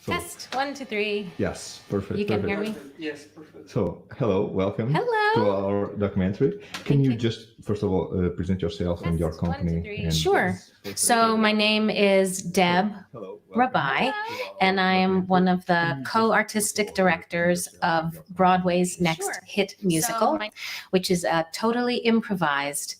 Test 1, 2, 3. Yes, perfect. You can hear me? Yes, perfect. So, hello, welcome to our documentary. Can you just, first of all, present yourself and your company? 1, 2, 3. Sure. So my name is DEB RABBAI, and I am one of the co-artistic directors of Broadway's next hit musical, which is a totally improvised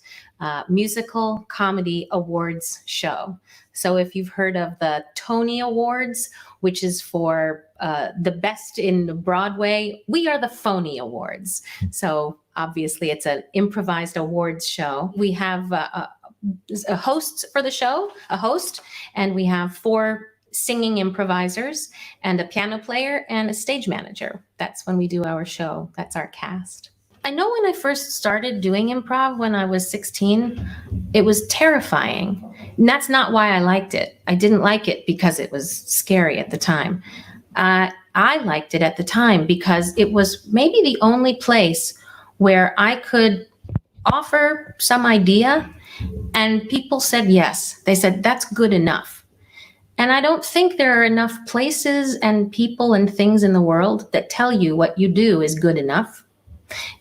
musical comedy awards show. So if you've heard of the Tony Awards, which is for the best in Broadway, we are the Phony Awards. So obviously it's an improvised awards show. We have a host for the show, a host, and we have 4 singing improvisers and a piano player and a stage manager. That's when we do our show. That's our cast. I know when I first started doing improv when I was 16, it was terrifying. And that's not why I liked it. I didn't like it because it was scary at the time. I liked it at the time because it was maybe the only place where I could offer some idea and people said yes. They said, that's good enough. And I don't think there are enough places and people and things in the world that tell you what you do is good enough.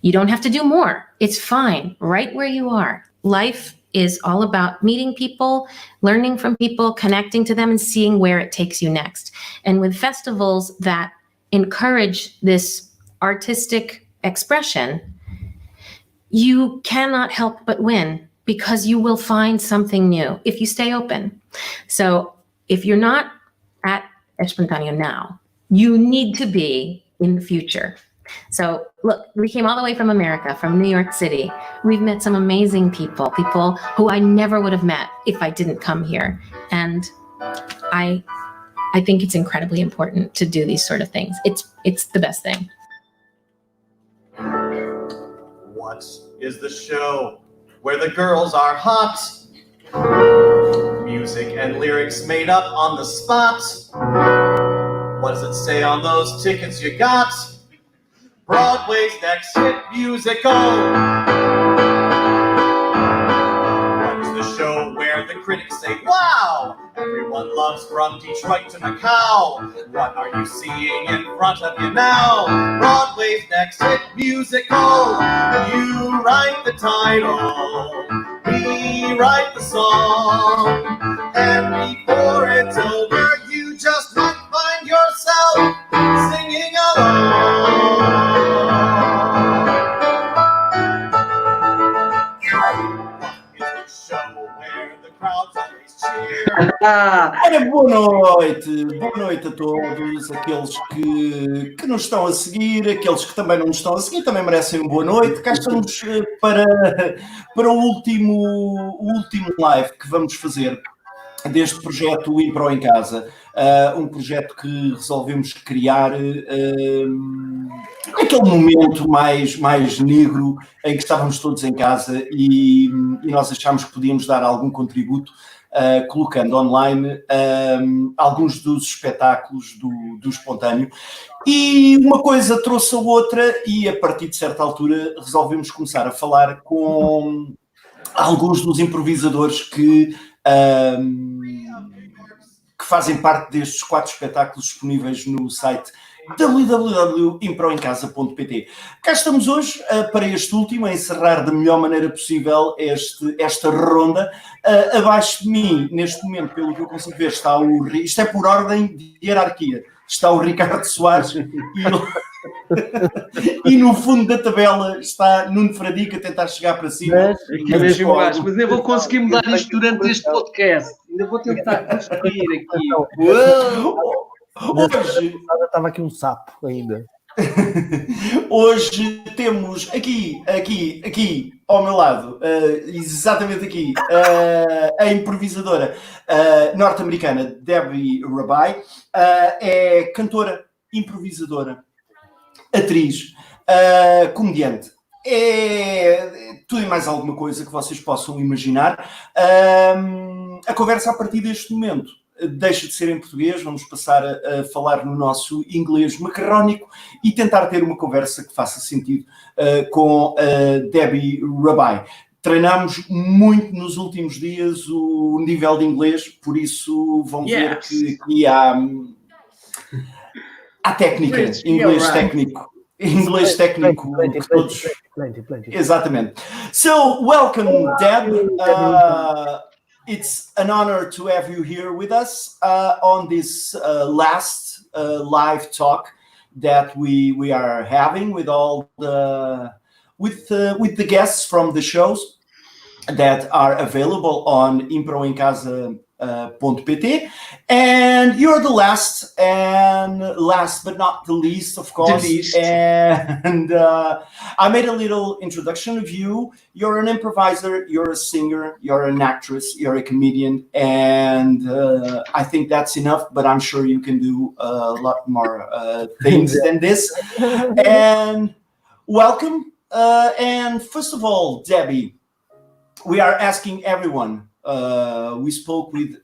You don't have to do more. It's fine right where you are. Life is all about meeting people, learning from people, connecting to them, and seeing where it takes you next. And with festivals that encourage this artistic expression, you cannot help but win because you will find something new if you stay open. So if you're not at Espontâneo now, you need to be in the future. So look, we came all the way from America, from New York City. We've met some amazing people who I never would have met if I didn't come here. And I think it's incredibly important to do these sort of things. It's the best thing. What is the show where the girls are hot? Music and lyrics made up on the spot. What does it say on those tickets you got? Broadway's next hit musical. What is the show where the critics say, wow, everyone loves from Detroit to Macau? What are you seeing in front of you now? Broadway's next hit musical. You write the title, we write the song, and before it's over, you just might find yourself singing along. Ora, boa noite a todos, aqueles que nos estão a seguir, aqueles que também não nos estão a seguir, também merecem uma boa noite. Cá estamos para o último live que vamos fazer deste projeto IMPRO em Casa, um projeto que resolvemos criar naquele momento mais negro em que estávamos todos em casa e nós achámos que podíamos dar algum contributo colocando online alguns dos espetáculos do Espontâneo. E uma coisa trouxe a outra e a partir de certa altura resolvemos começar a falar com alguns dos improvisadores que fazem parte destes 4 espetáculos disponíveis no site www.improemcasa.pt. Cá estamos hoje para este último, a encerrar da melhor maneira possível esta ronda. Abaixo de mim, neste momento, pelo que eu consigo ver, está isto é por ordem de hierarquia, está o Ricardo Soares e no fundo da tabela está Nuno Fradique a tentar chegar para cima. Mas eu vou conseguir mudar isto durante este podcast. Ainda vou tentar conseguir aqui. Hoje estava aqui um sapo ainda. Hoje temos aqui ao meu lado, exatamente aqui, a improvisadora norte-americana DEB RABBAI. É cantora, improvisadora, atriz, comediante é tudo e mais alguma coisa que vocês possam imaginar. A conversa a partir deste momento deixa de ser em português, vamos passar a falar no nosso inglês macarrónico e tentar ter uma conversa que faça sentido com a Debbie Rabbai. Treinámos muito nos últimos dias o nível de inglês, por isso vão ver que aqui há técnica, inglês técnico. Inglês técnico que todos... Plenty. Exatamente. So, welcome, Deb. It's an honor to have you here with us on this last live talk that we are having with all with the guests from the shows that are available on improemcasa.pt. And you're the last but not the least, of course. And I made a little introduction of you. You're an improviser, you're a singer, you're an actress, you're a comedian, and I think that's enough, but I'm sure you can do a lot more things than this. And welcome. And first of all, Debbie, we are asking everyone. We spoke with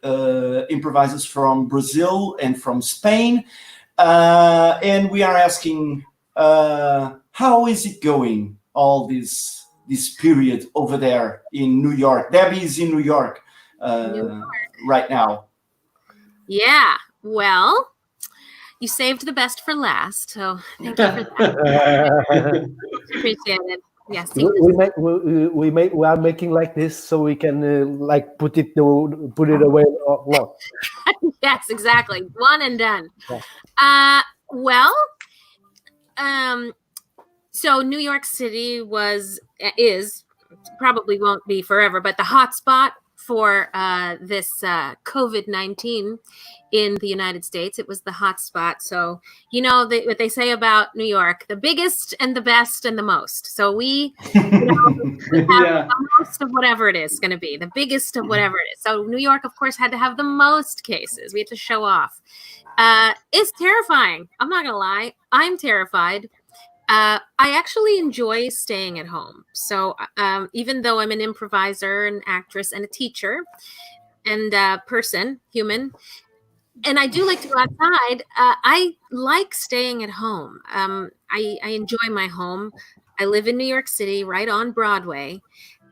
improvisers from Brazil and from Spain, and we are asking, how is it going, all this period over there in New York? Debbie is in New York right now. Yeah, well, you saved the best for last, so thank you for that. Appreciate it. Yes, we are making like this so we can like put it away a lot. Yes, exactly. One and done. Yeah. So New York City is probably won't be forever, but the hotspot for this COVID-19 in the United States. It was the hotspot. So, you know, what they say about New York, the biggest and the best and the most. So we have the most of whatever it is going to be, the biggest of whatever it is. So New York, of course, had to have the most cases. We had to show off. It's terrifying. I'm not going to lie. I'm terrified. I actually enjoy staying at home. So even though I'm an improviser, an actress, and a teacher, and human, and I do like to go outside, I like staying at home. I enjoy my home. I live in New York City, right on Brodway.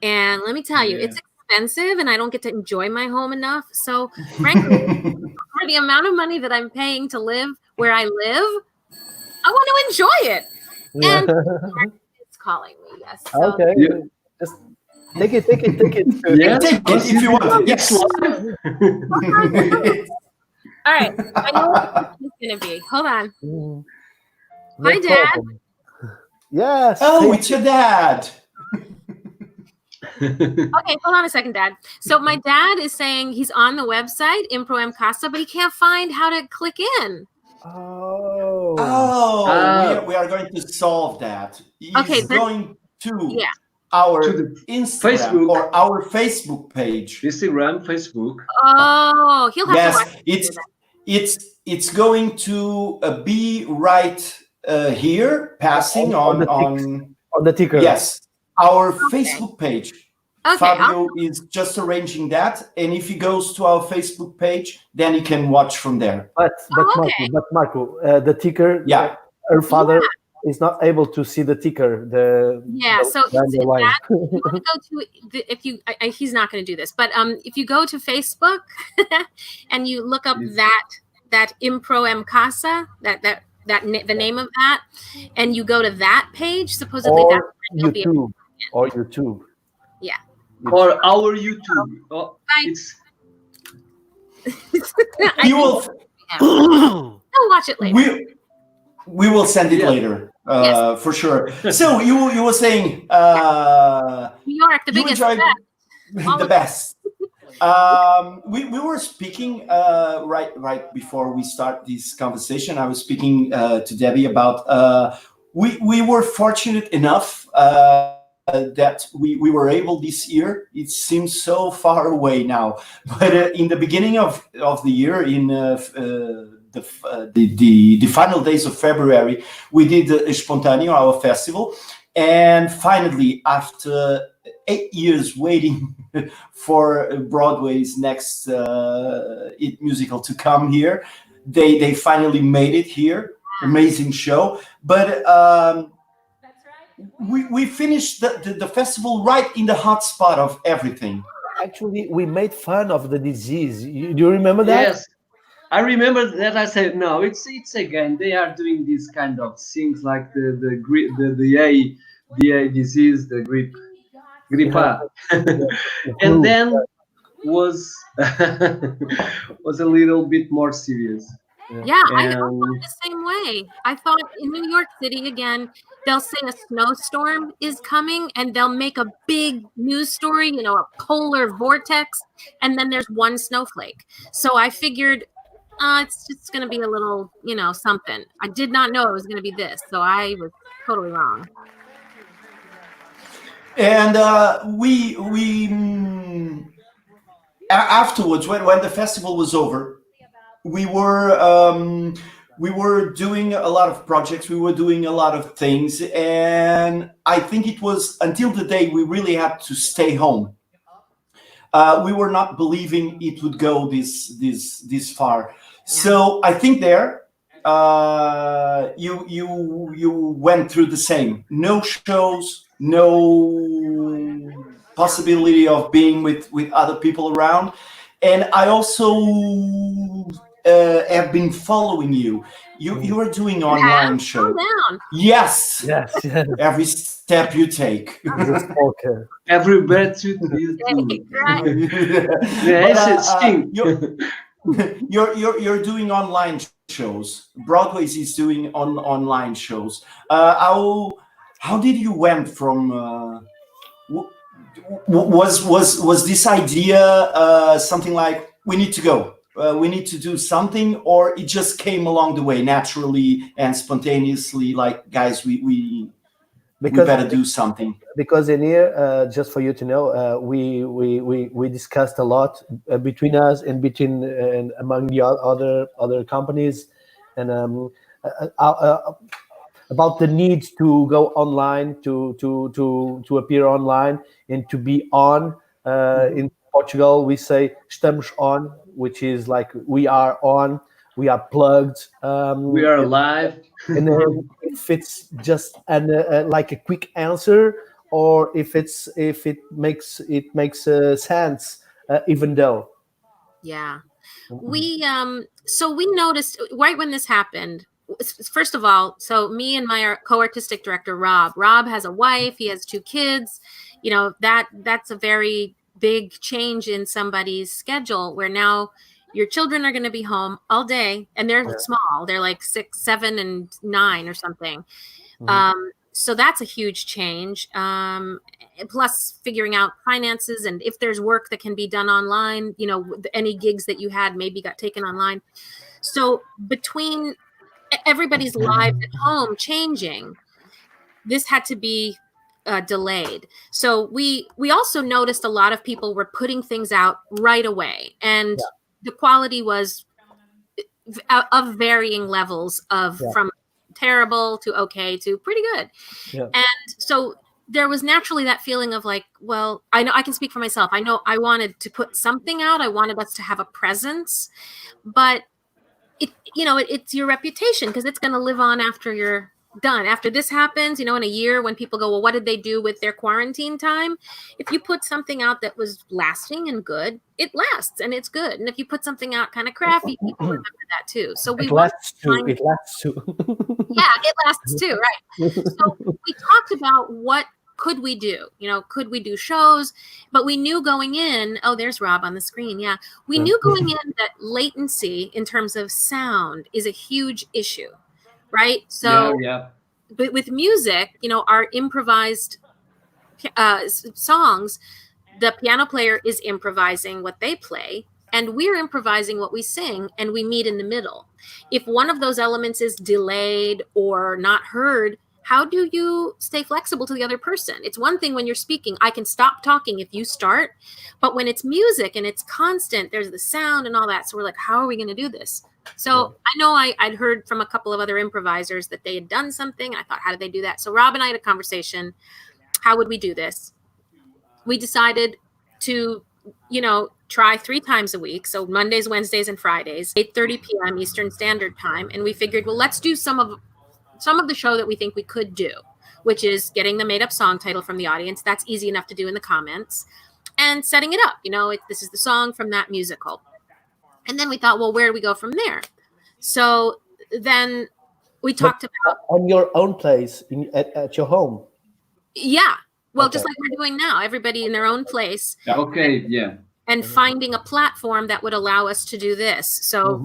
And let me tell you, it's expensive and I don't get to enjoy my home enough. So frankly, for the amount of money that I'm paying to live where I live, I want to enjoy it. Yeah. And it's calling me, yes. So. Okay. Yeah. Just take it. Yeah, take it if you want. Yes. All right. I know what it's going to be. Hold on. Hi, Dad. Yes. Oh, it's your dad. Okay, hold on a second, Dad. So my dad is saying he's on the website, improemcasa, but he can't find how to click in. We are going to solve that. He's going to our Instagram Facebook. Or our Facebook page. Instagram, Facebook. Oh, he'll have to watch it's going to be right here, passing on the ticker. Yes, our Facebook page. Okay, Fabio is just arranging that, and if he goes to our Facebook page, then he can watch from there. But Marco, the ticker. Yeah, her father is not able to see the ticker. So he's not going to do this, but if you go to Facebook and you look up that improemcasa, the name of that, and you go to that page, supposedly or that's where YouTube or YouTube. Yeah. Or our YouTube. Oh, it's... You will. I'll watch it later. We will send it later, for sure. So you were saying New York, the biggest, the best. We were speaking right before we start this conversation. I was speaking to Debbie about we were fortunate enough that we were able this year. It seems so far away now, but in the beginning of the year, in the final days of February, we did Espontâneo, our festival, And finally, after 8 years waiting for Broadway's next hit musical to come here, they finally made it here. Amazing show. But we finished the festival right in the hot spot of everything. Actually, we made fun of the disease. Do you remember that? Yes, I remember that. I said, no, it's again. They are doing these kind of things like the A disease, the gripa, and then was was a little bit more serious. Yeah, I thought the same way. I thought in New York City, again, they'll say a snowstorm is coming and they'll make a big news story, a polar vortex, and then there's one snowflake. So I figured it's just going to be a little, something. I did not know it was going to be this. So I was totally wrong. And afterwards, when the festival was over, we were doing a lot of projects. We were doing a lot of things, and I think it was until the day we really had to stay home. We were not believing it would go this far. So I think you went through the same. No shows, no possibility of being with other people around. And I also have been following you. You are doing online shows. Yes. Every step you take. Every breath you You're doing online shows. Brodway is doing online shows. How did you went from? Was this idea something like we need to go? We need to do something, or it just came along the way naturally and spontaneously, like, guys, we better do something. Because in here, just for you to know, we discussed a lot between us and between and among the other companies, and about the need to go online, to appear online and to be on. In Portugal, we say "estamos on," which is like we are on, we are plugged, we are live. And then if it's just like a quick answer, or if it makes sense, even though. Yeah, so we noticed right when this happened. First of all, so me and my co-artistic director, Rob has a wife. He has 2 kids. That's a very big change in somebody's schedule where now your children are going to be home all day, and they're small. They're like 6, 7, and 9 or something. So that's a huge change. Plus figuring out finances and if there's work that can be done online, any gigs that you had maybe got taken online. So between everybody's lives at home changing, this had to be delayed. So we also noticed a lot of people were putting things out right away, and the quality was of varying levels of from terrible to okay to pretty good. And so there was naturally that feeling of like, well, I know I can speak for myself. I know I wanted to put something out. I wanted us to have a presence, but it's your reputation because it's going to live on after you're done. After this happens, in a year when people go, well, what did they do with their quarantine time? If you put something out that was lasting and good, it lasts and it's good. And if you put something out kind of crappy, people remember that too. So it lasts too. Yeah, it lasts too, right? So we talked about what could we do? Could we do shows? But we knew going in, there's Rob on the screen. Yeah. We knew going in that latency in terms of sound is a huge issue, right? So but with music, our improvised songs, the piano player is improvising what they play and we're improvising what we sing, and we meet in the middle. If one of those elements is delayed or not heard, how do you stay flexible to the other person? It's one thing when you're speaking, I can stop talking if you start, but when it's music and it's constant, there's the sound and all that. So we're like, how are we going to do this? So I know I'd heard from a couple of other improvisers that they had done something. I thought, how did they do that? So Rob and I had a conversation. How would we do this? We decided to, try 3 times a week. So Mondays, Wednesdays, and Fridays, 8:30 p.m. Eastern Standard Time. And we figured, well, let's do some of the show that we think we could do, which is getting the made up song title from the audience. That's easy enough to do in the comments, and setting it up. This is the song from that musical. And then we thought, well, where do we go from there? So then we talked about on your own place at your home. Yeah. Well, Okay. just like we're doing now, everybody in their own place. Okay, yeah. And finding a platform that would allow us to do this. So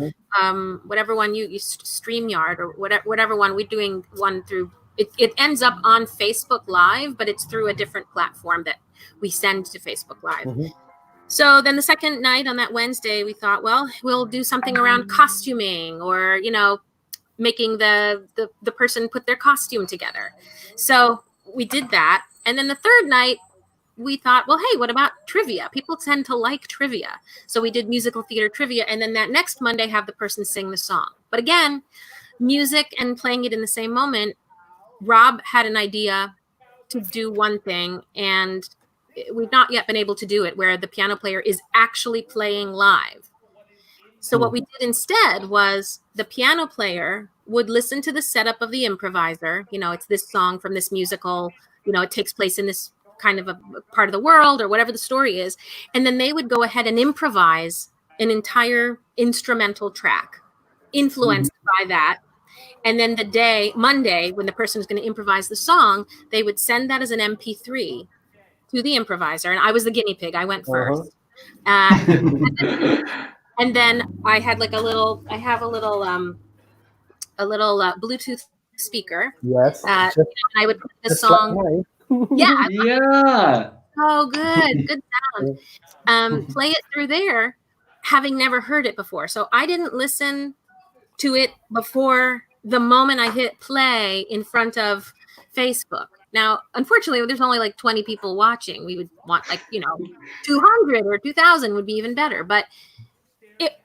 whatever one you StreamYard or whatever one, we're doing one through, it ends up on Facebook Live, but it's through a different platform that we send to Facebook Live. So then the second night on that Wednesday, we thought, well, we'll do something around costuming or, making the person put their costume together. So we did that. And then the third night, we thought, well, hey, what about trivia? People tend to like trivia. So we did musical theater trivia. And then that next Monday, have the person sing the song. But again, music and playing it in the same moment, Rob had an idea to do one thing, and we've not yet been able to do it, where the piano player is actually playing live. So what we did instead was the piano player would listen to the setup of the improviser. It's this song from this musical, it takes place in this kind of a part of the world or whatever the story is. And then they would go ahead and improvise an entire instrumental track influenced by that. And then Monday, when the person was going to improvise the song, they would send that as an MP3 to the improviser. And I was the guinea pig. I went first. And then I had a little Bluetooth speaker. Yes. And I would put the song. Yeah. Yeah. Oh, good sound. Play it through there, having never heard it before. So I didn't listen to it before the moment I hit play in front of Facebook. Now, unfortunately, there's only like 20 people watching. We would want 200 or 2,000 would be even better. But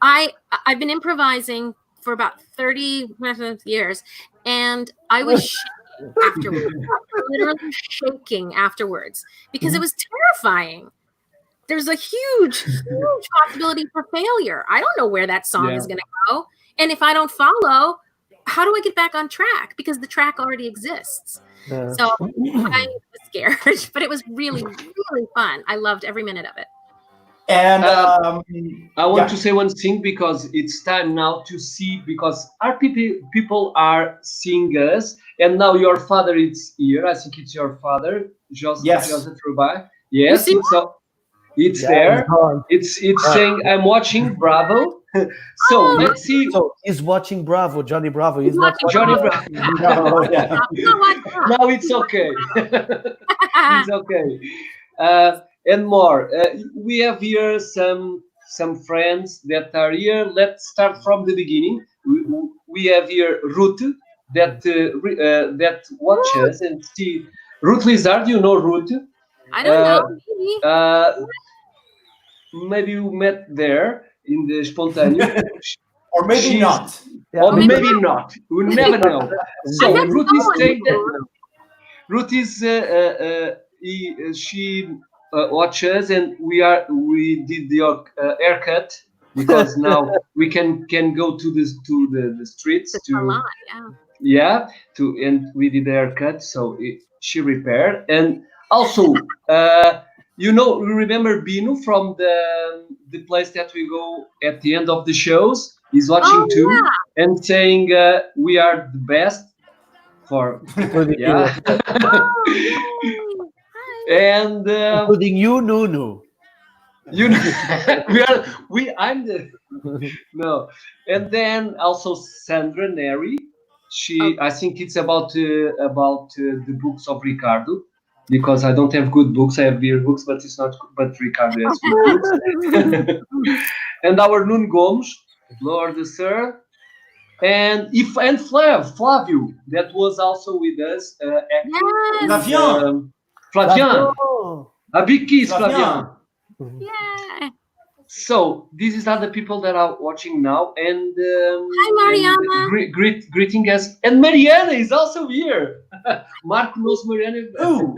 I've been improvising for about 30 years, and I was shaking afterwards, literally shaking afterwards, because it was terrifying. There's a huge possibility for failure. I don't know where that song is going to go. And if I don't follow, how do I get back on track? Because the track already exists. So I was scared, but it was really, really fun. I loved every minute of it. And I want to say one thing, because it's time now to see, because our people are seeing us, and now your father is here. I think it's your father, Joseph Rabbai. Yes, it's there. It's saying, I'm watching Bravo. So let's see. So he's watching Bravo, Johnny Bravo. He's not Johnny Bravo. Now it's okay. It's okay. And more. We have here some friends that are here. Let's start from the beginning. We have here Ruth that watches and see. Ruth Lizard, you know Ruth? I don't know. Maybe you met there in the Espontâneo. or maybe not. Or maybe not. We never know. So Ruth is saying that Ruth is she watches, and we did the haircut, because now we can go to the streets and we did the haircut, so she repaired. And also you remember Bino from the place that we go at the end of the shows? He's watching too, and saying we are the best for and including you, Nunu. I'm the no. And then also Sandra Neri. I think it's about the books of Ricardo, because I don't have good books. I have beer books, but it's not. But Ricardo has good books. And our Nuno Gomes, Lord Sir, and Flavio, that was also with us. Flavian. A big kiss, Flavian. Yeah. So these are the people that are watching now, and Hi, Mariana. greeting us, and Mariana is also here. Mark knows Mariana. Ooh.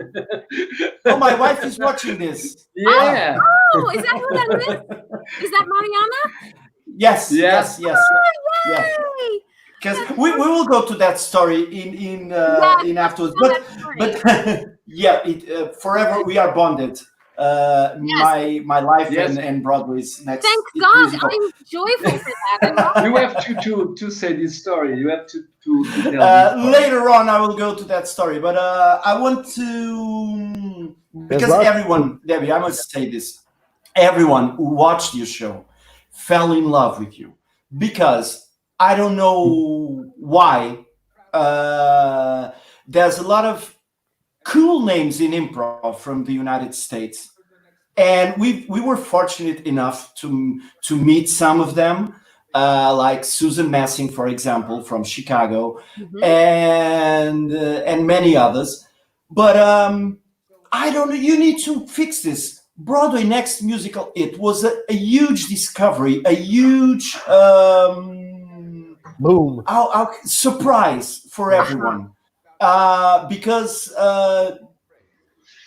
Oh, my wife is watching this. Yeah. Oh, is that who that is? Is that Mariana? Yes, Yeah. yes. Yay! Because we will go to that story in afterwards. But yeah, forever we are bonded. My life Yes. and Brodway's next. Thank God, musical. I'm joyful for that. You have to say this story. You have to tell this story. Later on, I will go to that story. But I want to, because everyone, Debbie, I must say this: everyone who watched your show fell in love with you, because I don't know why. There's a lot of cool names in improv from the United States, and we were fortunate enough to meet some of them, like Susan Messing, for example, from Chicago, and many others. But I don't know. You need to fix this. Brodway Next Musical. It was a huge discovery, a huge boom, surprise for everyone, because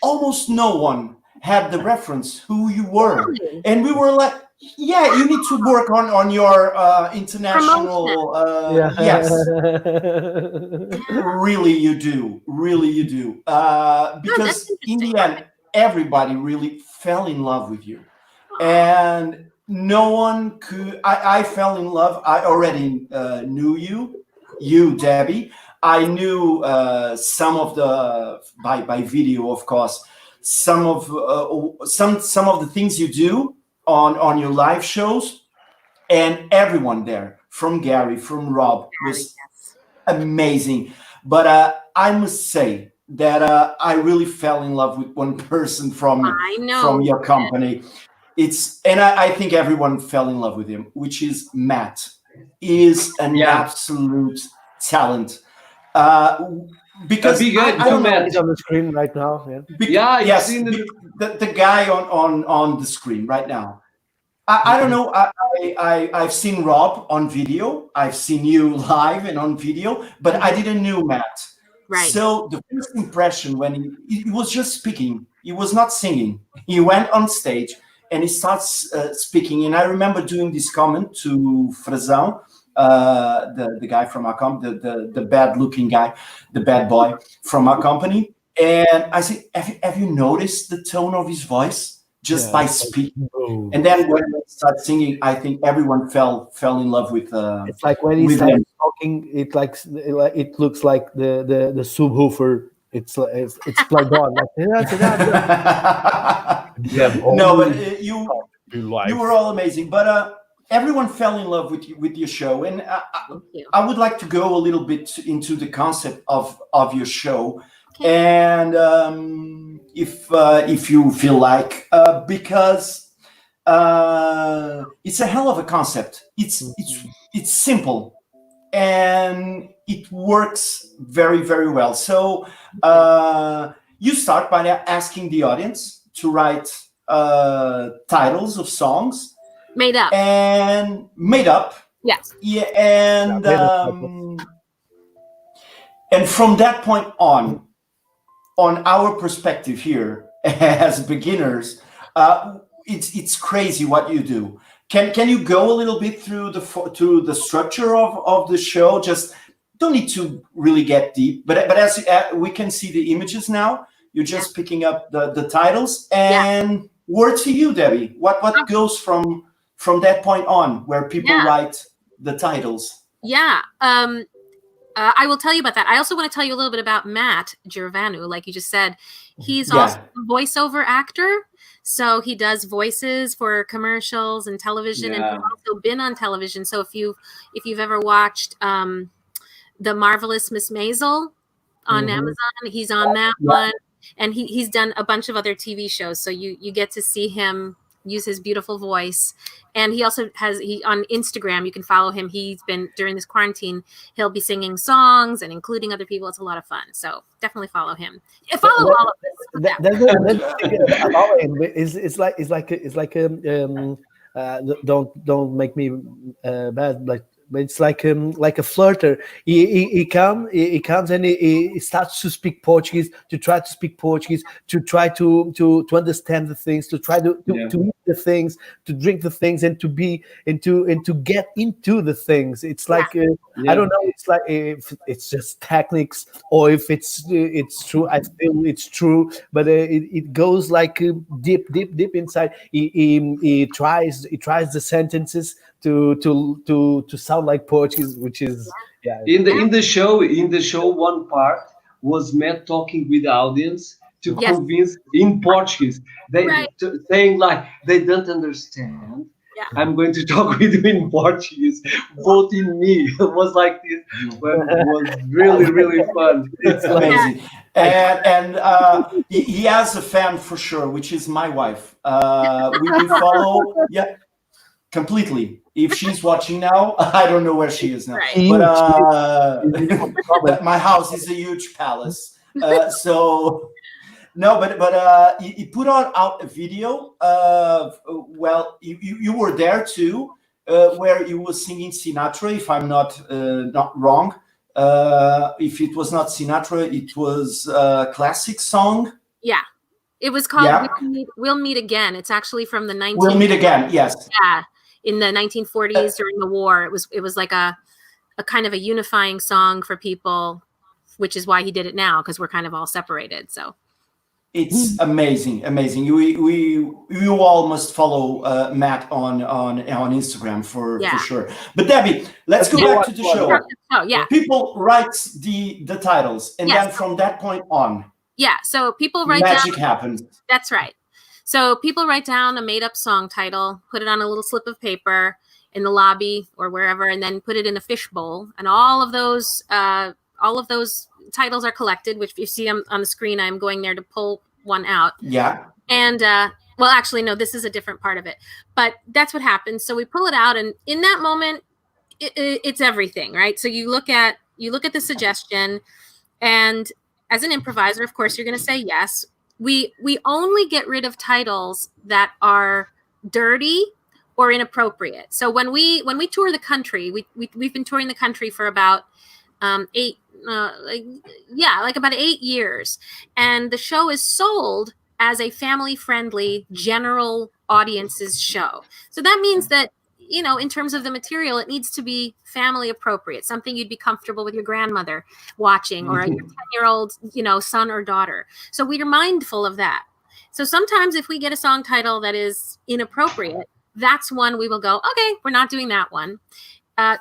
almost no one had the reference who you were, and we were like, yeah, you need to work on your international yes. Really you do, because in the end everybody really fell in love with you, and no one could. I fell in love. I already knew you, Debbie. I knew some of the by video, of course, some of the things you do on your live shows, and everyone there, from Gary, from Rob, was amazing. But I must say that I really fell in love with one person from your company. And I think everyone fell in love with him, which is Matt. He is an absolute talent. Because I don't know, he's on the screen right now. Yes, the guy on the screen right now. I don't know. I've seen Rob on video. I've seen you live and on video, but I didn't know Matt. Right. So the first impression when he was just speaking, he was not singing. He went on stage and he starts speaking. And I remember doing this comment to Frazão, the guy from our company, the bad-looking guy, the bad boy from our company. And I said, have you noticed the tone of his voice just by speaking? And then when he started singing, I think everyone fell in love with. It's like when he starts talking, it looks like the subwoofer. It's plugged on. No, but you were all amazing. But everyone fell in love with your show, and I would like to go a little bit into the concept of your show, and if you feel like, because it's a hell of a concept. It's simple, and it works very, very well. So you start by asking the audience to write titles of songs. Made up. Yes. Yeah, and from that point on our perspective here as beginners, it's crazy what you do. Can you go a little bit through the structure of the show? Just don't need to really get deep, but as we can see the images now, you're just picking up the titles, and word to you, Debbie. What goes from that point on, where people write the titles? I will tell you about that. I also want to tell you a little bit about Matt Girovanu. Like you just said, he's also a voiceover actor. So he does voices for commercials and television, and he's also been on television. So if you've ever watched The Marvelous Miss Maisel on Amazon, he's on that one. And he's done a bunch of other TV shows. So you get to see him use his beautiful voice. And he also on Instagram, you can follow him. He's been, during this quarantine, he'll be singing songs and including other people. It's a lot of fun. So definitely follow him. Follow all of this. It's like don't make me bad, but it's like a flirter. He comes and he starts to speak Portuguese, to try to speak Portuguese, to try to understand the things, to try to eat the things, to drink the things, and to be and to get into the things. It's like I don't know. It's like if it's just techniques or if it's true. I feel it's true, but it goes like deep inside. He tries the sentences to sound like Portuguese, which is in the show one part was Matt talking with the audience to convince in Portuguese, saying like they don't understand. I'm going to talk with you in Portuguese. Vote in me. It was like this. But it was really fun. It's amazing. And he has a fan for sure, which is my wife. We follow, completely. If she's watching now, I don't know where she is now. But my house is a huge palace. So no, but he put out a video. You were there too, where he was singing Sinatra. If I'm not wrong, if it was not Sinatra, it was a classic song. Yeah, it was called "We'll Meet Again." It's actually from the 19. We'll Meet Again. Yes. Yeah. In the 1940s during the war, it was like a kind of a unifying song for people, which is why he did it now, because we're kind of all separated. So it's amazing. You all must follow Matt on Instagram for sure. But Debbie, let's go back to the show. Oh yeah. People write the titles, and then from that point on, so people write magic down. happens. That's right. So people write down a made-up song title, put it on a little slip of paper in the lobby or wherever, and then put it in a fishbowl. And all of those titles are collected, which you see on the screen. I'm going there to pull one out. Yeah. And well, actually, no, this is a different part of it. But that's what happens. So we pull it out, and in that moment, it's everything, right? So you look at the suggestion, and as an improviser, of course, you're going to say yes. We only get rid of titles that are dirty or inappropriate. So when we tour the country, we've been touring the country for about 8 years, and the show is sold as a family-friendly general audiences show. So that means that, in terms of the material, it needs to be family appropriate, something you'd be comfortable with your grandmother watching or your 10-year-old, son or daughter. So we are mindful of that. So sometimes if we get a song title that is inappropriate, that's one we will go, okay, we're not doing that one.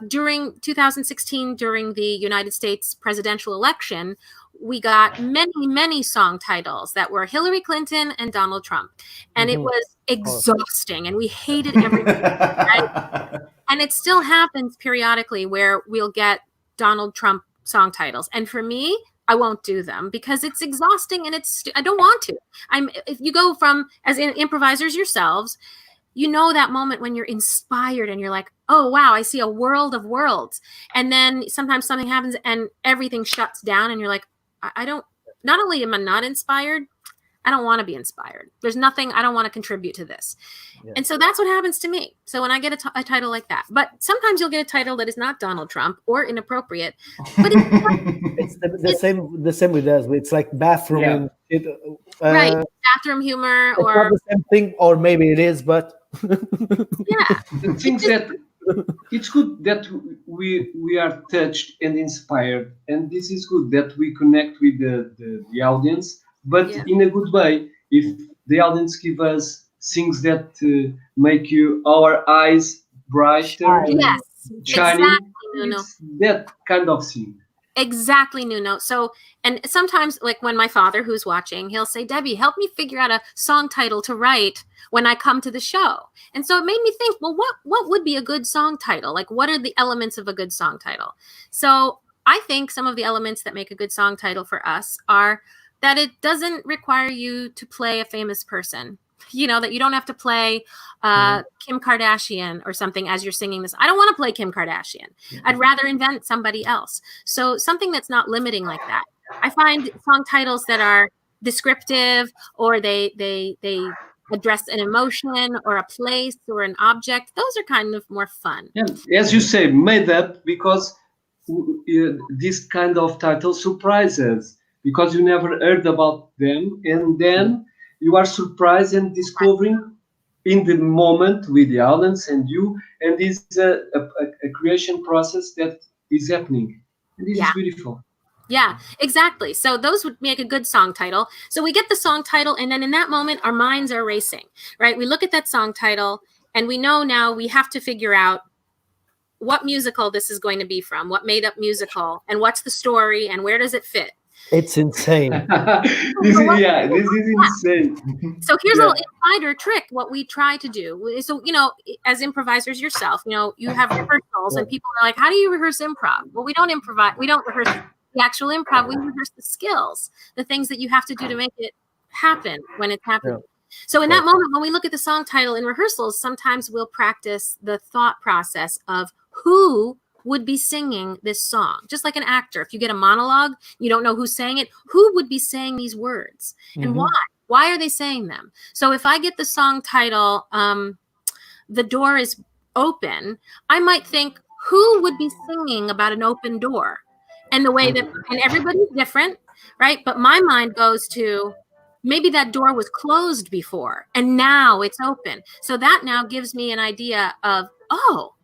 During 2016, during the United States presidential election, we got many song titles that were Hillary Clinton and Donald Trump. And it was exhausting, and we hated everything. Right? And it still happens periodically where we'll get Donald Trump song titles. And for me, I won't do them because it's exhausting, and I don't want to. If you go from, as improvisers yourselves, that moment when you're inspired and you're like, oh, wow, I see a world of worlds. And then sometimes something happens and everything shuts down, and you're like, not only am I not inspired, I don't want to be inspired. There's nothing, I don't want to contribute to this. Yeah. And so that's what happens to me. So when I get a title like that, but sometimes you'll get a title that is not Donald Trump or inappropriate, but it's the same with us. It's like bathroom. Right. Bathroom humor, or not the same thing, or maybe it is, but the things that it's good that we are touched and inspired, and this is good that we connect with the audience, but in a good way. If the audience give us things that make our eyes brighter, shining, it's that kind of thing. Exactly, Nuno. So, and sometimes, like when my father, who's watching, he'll say, Debbie, help me figure out a song title to write when I come to the show. And so it made me think, well, what would be a good song title? Like, what are the elements of a good song title? So I think some of the elements that make a good song title for us are that it doesn't require you to play a famous person. That you don't have to play Kim Kardashian or something as you're singing this. I don't want to play Kim Kardashian. I'd rather invent somebody else. So something that's not limiting like that. I find song titles that are descriptive, or they address an emotion or a place or an object. Those are kind of more fun. Yeah, as you say, made up, because this kind of title surprises, because you never heard about them, and then you are surprised and discovering in the moment with the audience and you, and this is a creation process that is happening. And this is beautiful. Yeah, exactly. So those would make a good song title. So we get the song title, and then in that moment, our minds are racing, right? We look at that song title, and we know now we have to figure out what musical this is going to be from, what made-up musical, and what's the story, and where does it fit? It's insane. This is insane. So here's a little insider trick. What we try to do. So, you know, as improvisers yourself, you know, you have rehearsals, and people are like, "How do you rehearse improv?" Well, we don't improvise. We don't rehearse the actual improv. We rehearse the skills, the things that you have to do to make it happen when it's happening. Yeah. So in that moment, when we look at the song title in rehearsals, sometimes we'll practice the thought process of who would be singing this song. Just like an actor, if you get a monologue, you don't know who's saying it, who would be saying these words and why? Why are they saying them? So if I get the song title, The Door is Open, I might think, who would be singing about an open door? And the way that, and everybody's different, right? But my mind goes to, maybe that door was closed before and now it's open. So that now gives me an idea of, oh,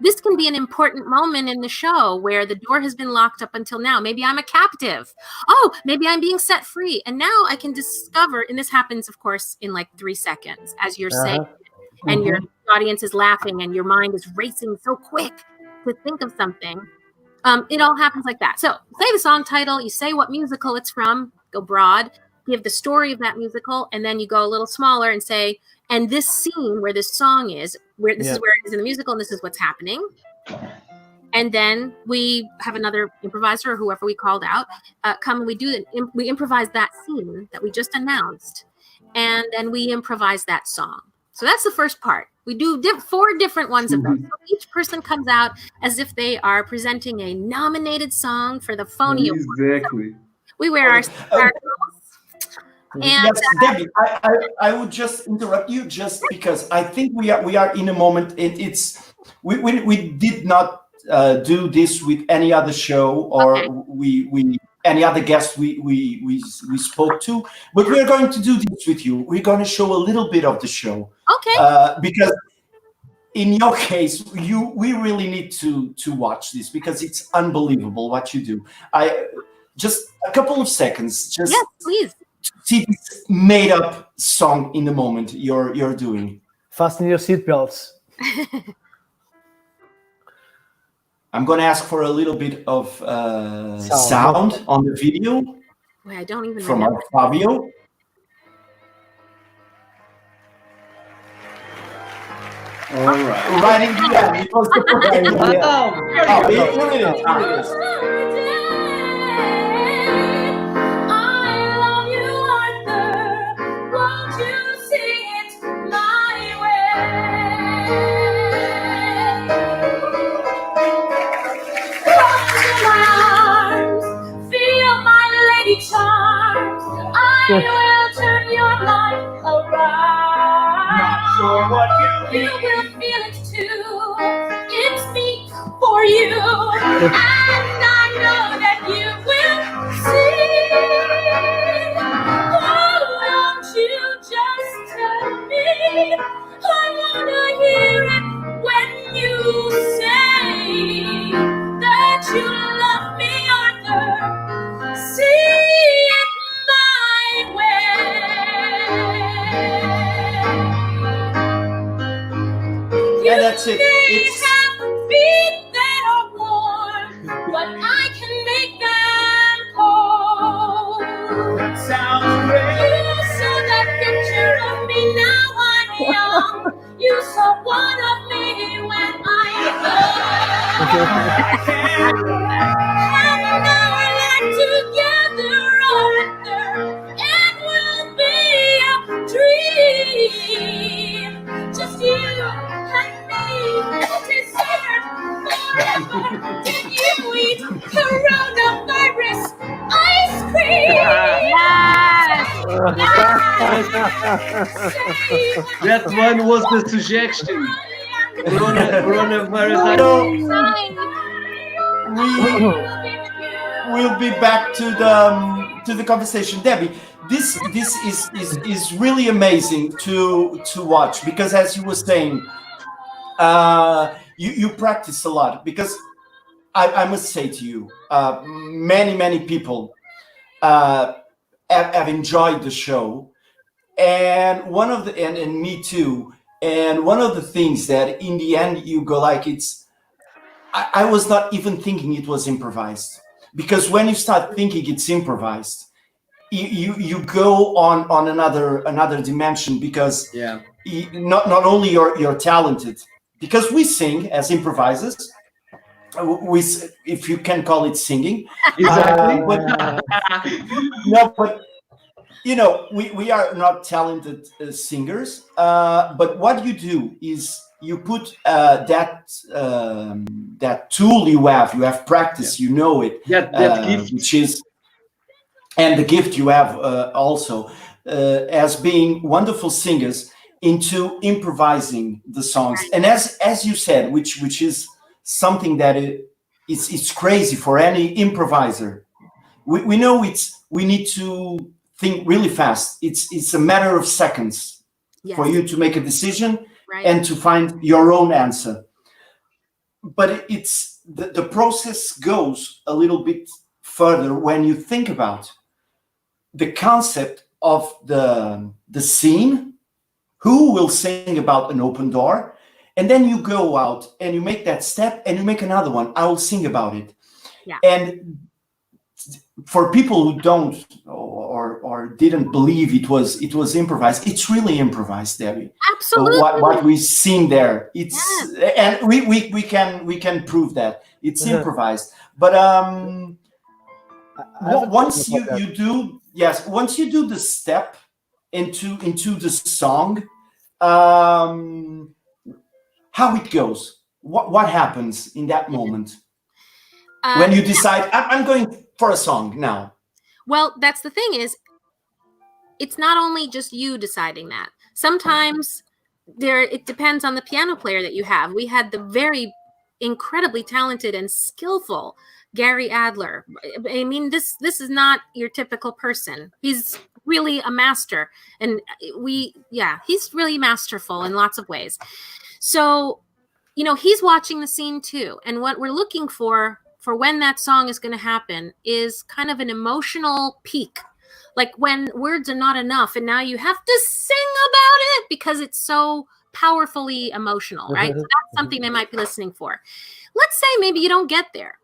this can be an important moment in the show where the door has been locked up until now. Maybe I'm a captive. Oh, maybe I'm being set free. And now I can discover, and this happens, of course, in like 3 seconds as you're saying it, and your audience is laughing and your mind is racing so quick to think of something. It all happens like that. So say the song title, you say what musical it's from, go broad, give the story of that musical, and then you go a little smaller and say, and this scene where this song is, where this is where it is in the musical, and this is what's happening. And then we have another improviser or whoever we called out come and we improvise that scene that we just announced, and then we improvise that song. So that's the first part. We do 4 different ones of those. So each person comes out as if they are presenting a nominated song for the Phony Award. Exactly. So we wear our and yes, Debbie, I would just interrupt you just because I think we are in a moment. We did not do this with any other show or we any other guest we spoke to, but we're going to do this with you. We're going to show a little bit of the show. Okay. Because in your case, we really need to watch this because it's unbelievable what you do. Just a couple of seconds. Just yes, please. See this made-up song in the moment you're doing. Fasten your seatbelts. I'm going to ask for a little bit of sound on the video. Wait, I don't even from remember. our Fabio. All right. Right in the end. It was here it is. I will turn your life around. Not sure what you will feel it too. It's me for you, and I know that you will see. Oh, won't you just tell me? I wanna hear it when you say that you love me, Arthur. See. And that's it. It's feet that are warm, but I can make them cold. That sounds great. You saw that picture of me, now I'm young. You saw one of me when I was young. And our life together, Arthur, it will be a dream. Just you and did you eat coronavirus ice cream? Yes! That one was the suggestion. Coronavirus. We'll be back to the conversation, Debbie. This is really amazing to watch, because as you were saying, you practice a lot, because I must say to you, many people have enjoyed the show, and one of the and me too. And one of the things that in the end you go like, I was not even thinking it was improvised, because when you start thinking it's improvised, you go on another dimension, because not only you're talented, because we sing as improvisers. If you can call it singing. Exactly. But you know, we are not talented singers, but what you do is you put that tool you have practice, you know it, that gift, which is, and the gift you have also as being wonderful singers, into improvising the songs, and as you said, which is something that it's crazy for any improviser. We know we need to think really fast. It's a matter of seconds for you to make a decision and to find your own answer. But it's the process goes a little bit further when you think about the concept of the scene, who will sing about an open door. And then you go out and you make that step and you make another one. I will sing about it. Yeah. And for people who don't or didn't believe it was improvised, it's really improvised, Debbie. Absolutely. What we sing there, it's and we can prove that it's improvised. But once you do the step into the song, how it goes, what happens in that moment when you decide I'm going for a song now? Well, that's the thing, is it's not only just you deciding that. Sometimes it depends on the piano player that you have. We had the very incredibly talented and skillful Gary Adler. I mean, this is not your typical person. He's really a master, and he's really masterful in lots of ways. So, you know, he's watching the scene too. And what we're looking for when that song is going to happen is kind of an emotional peak, like when words are not enough and now you have to sing about it because it's so powerfully emotional, right? So that's something they might be listening for. Let's say maybe you don't get there.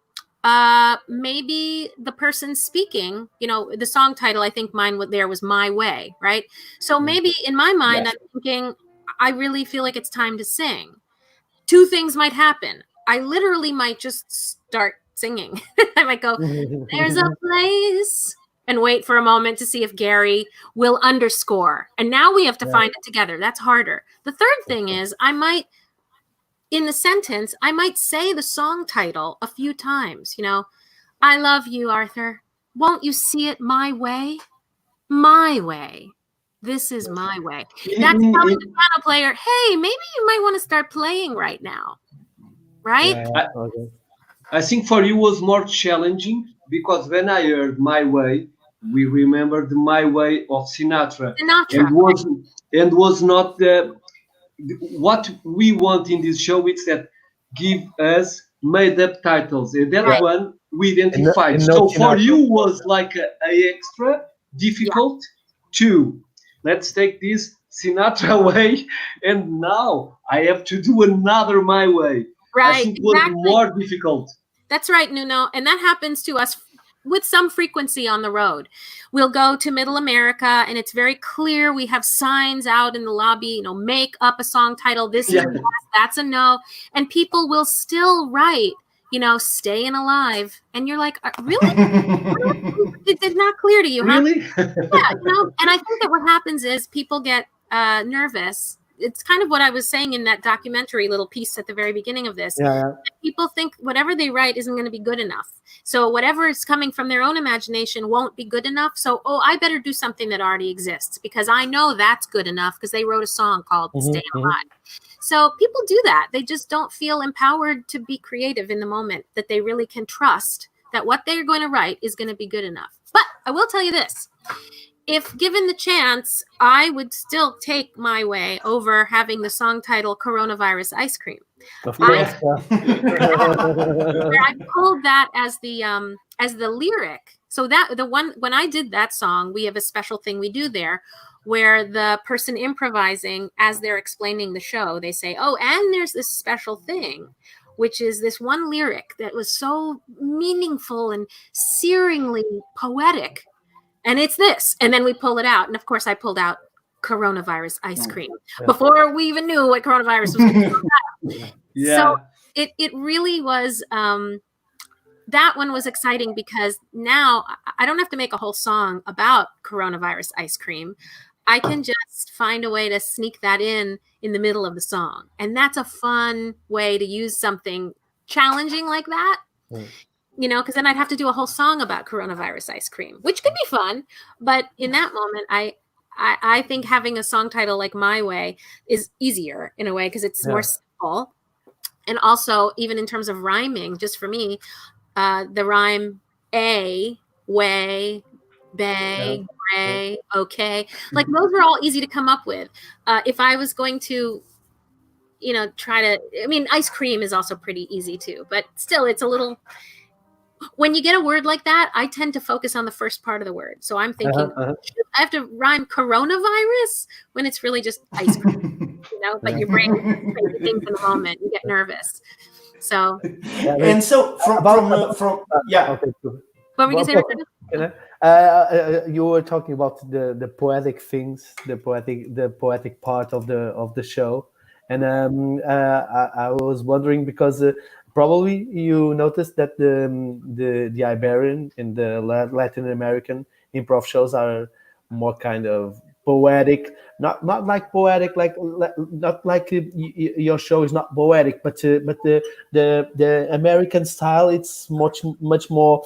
Maybe the person speaking, you know, the song title, I think mine was My Way, right? So maybe in my mind, I'm thinking, I really feel like it's time to sing. Two things might happen. I literally might just start singing. I might go, there's a place, and wait for a moment to see if Gary will underscore. And now we have to find it together. That's harder. The third thing is in the sentence, I might say the song title a few times. You know, I love you, Arthur. Won't you see it my way? My way. This is my way. That's telling the piano player, hey, maybe you might want to start playing right now. Right? I think for you was more challenging, because when I heard My Way, we remembered My Way of Sinatra. And was not what we want in this show. It's that give us made up titles, and that one we identified. So for you was like a extra difficult to let's take this Sinatra way, and now I have to do another My Way. Right, I think it was more difficult. That's right, Nuno. And that happens to us with some frequency on the road. We'll go to Middle America and it's very clear. We have signs out in the lobby, you know, make up a song title. This is a yes, that's a no. And people will still write, you know, staying alive. And you're like, really? It's not clear to you, huh? Really? Yeah, you know, and I think that what happens is people get nervous. it's kind of what I was saying in that documentary little piece at the very beginning of this. Yeah. People think whatever they write isn't going to be good enough. So whatever is coming from their own imagination won't be good enough. So, I better do something that already exists because I know that's good enough because they wrote a song called Stay Alive. So people do that. They just don't feel empowered to be creative in the moment, that they really can trust that what they're going to write is going to be good enough. But I will tell you this. If given the chance, I would still take My Way over having the song title Coronavirus Ice Cream. Of course. I pulled that as the lyric. So that the one, when I did that song, we have a special thing we do there where the person improvising, as they're explaining the show, they say, oh, and there's this special thing, which is this one lyric that was so meaningful and searingly poetic. And it's this. And then we pull it out. And of course, I pulled out coronavirus ice cream before we even knew what coronavirus was going to be. Yeah. So it really was, that one was exciting because now I don't have to make a whole song about coronavirus ice cream. I can just find a way to sneak that in the middle of the song. And that's a fun way to use something challenging like that. You know, because then I'd have to do a whole song about coronavirus ice cream, which could be fun. But in that moment, I think having a song title like My Way is easier in a way because it's more simple. And also, even in terms of rhyming, just for me, the rhyme A, way, bay, gray, okay. Like those are all easy to come up with. If I was going to, you know, try to, I mean, ice cream is also pretty easy too, but still it's a little, when you get a word like that, I tend to focus on the first part of the word. So I'm thinking, I have to rhyme coronavirus when it's really just ice cream, you know, but your brain thinks in the moment, you get nervous. So. And so from yeah. Okay, what were you saying? You were talking about the poetic things, the poetic part of the show, and I was wondering because probably you noticed that the Iberian and the Latin American improv shows are more kind of poetic, not like poetic, not like your show is not poetic, but the American style, it's much more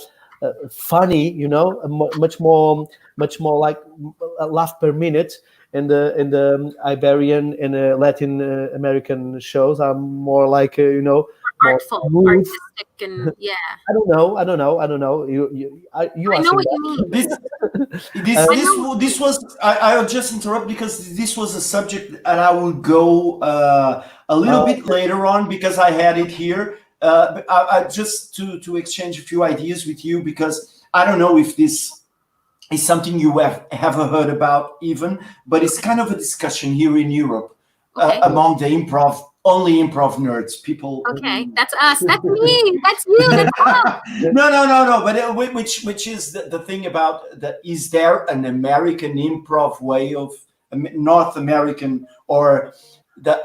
funny, you know, much more like a laugh per minute. And the Iberian and Latin American shows are more like you know, artful, artistic, and I don't know. You I know what you mean. This was I'll just interrupt because this was a subject and I will go a little bit later on because I had it here. But I just to exchange a few ideas with you because I don't know if this is something you have heard about even, but it's kind of a discussion here in Europe among the only improv nerds. People. Okay, that's us. That's me. That's you. That's us. No. But which is the thing about is there an American improv way of North American or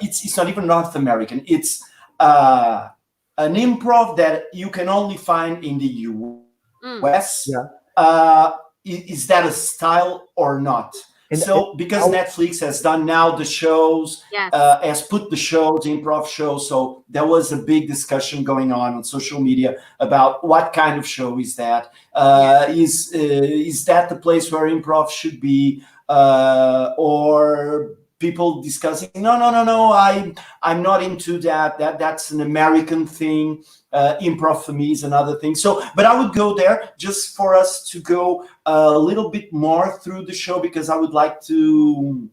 it's not even North American. It's an improv that you can only find in the US. Is that a style or not? Because Netflix has done now the shows, has put the shows, improv shows. So there was a big discussion going on social media about what kind of show is that? Is that the place where improv should be? Or people discussing, no, I'm not into that. That's an American thing. Improv for me is another thing. So, but I would go there just for us to go a little bit more through the show because I would like to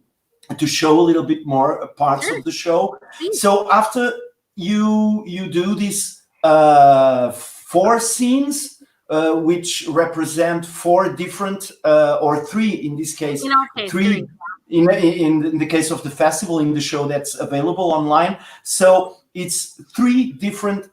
show a little bit more parts of the show. So after you do these 4 scenes, which represent 4 different or 3 in this case, in our case, 3. In the case of the festival, in the show that's available online. So it's 3 different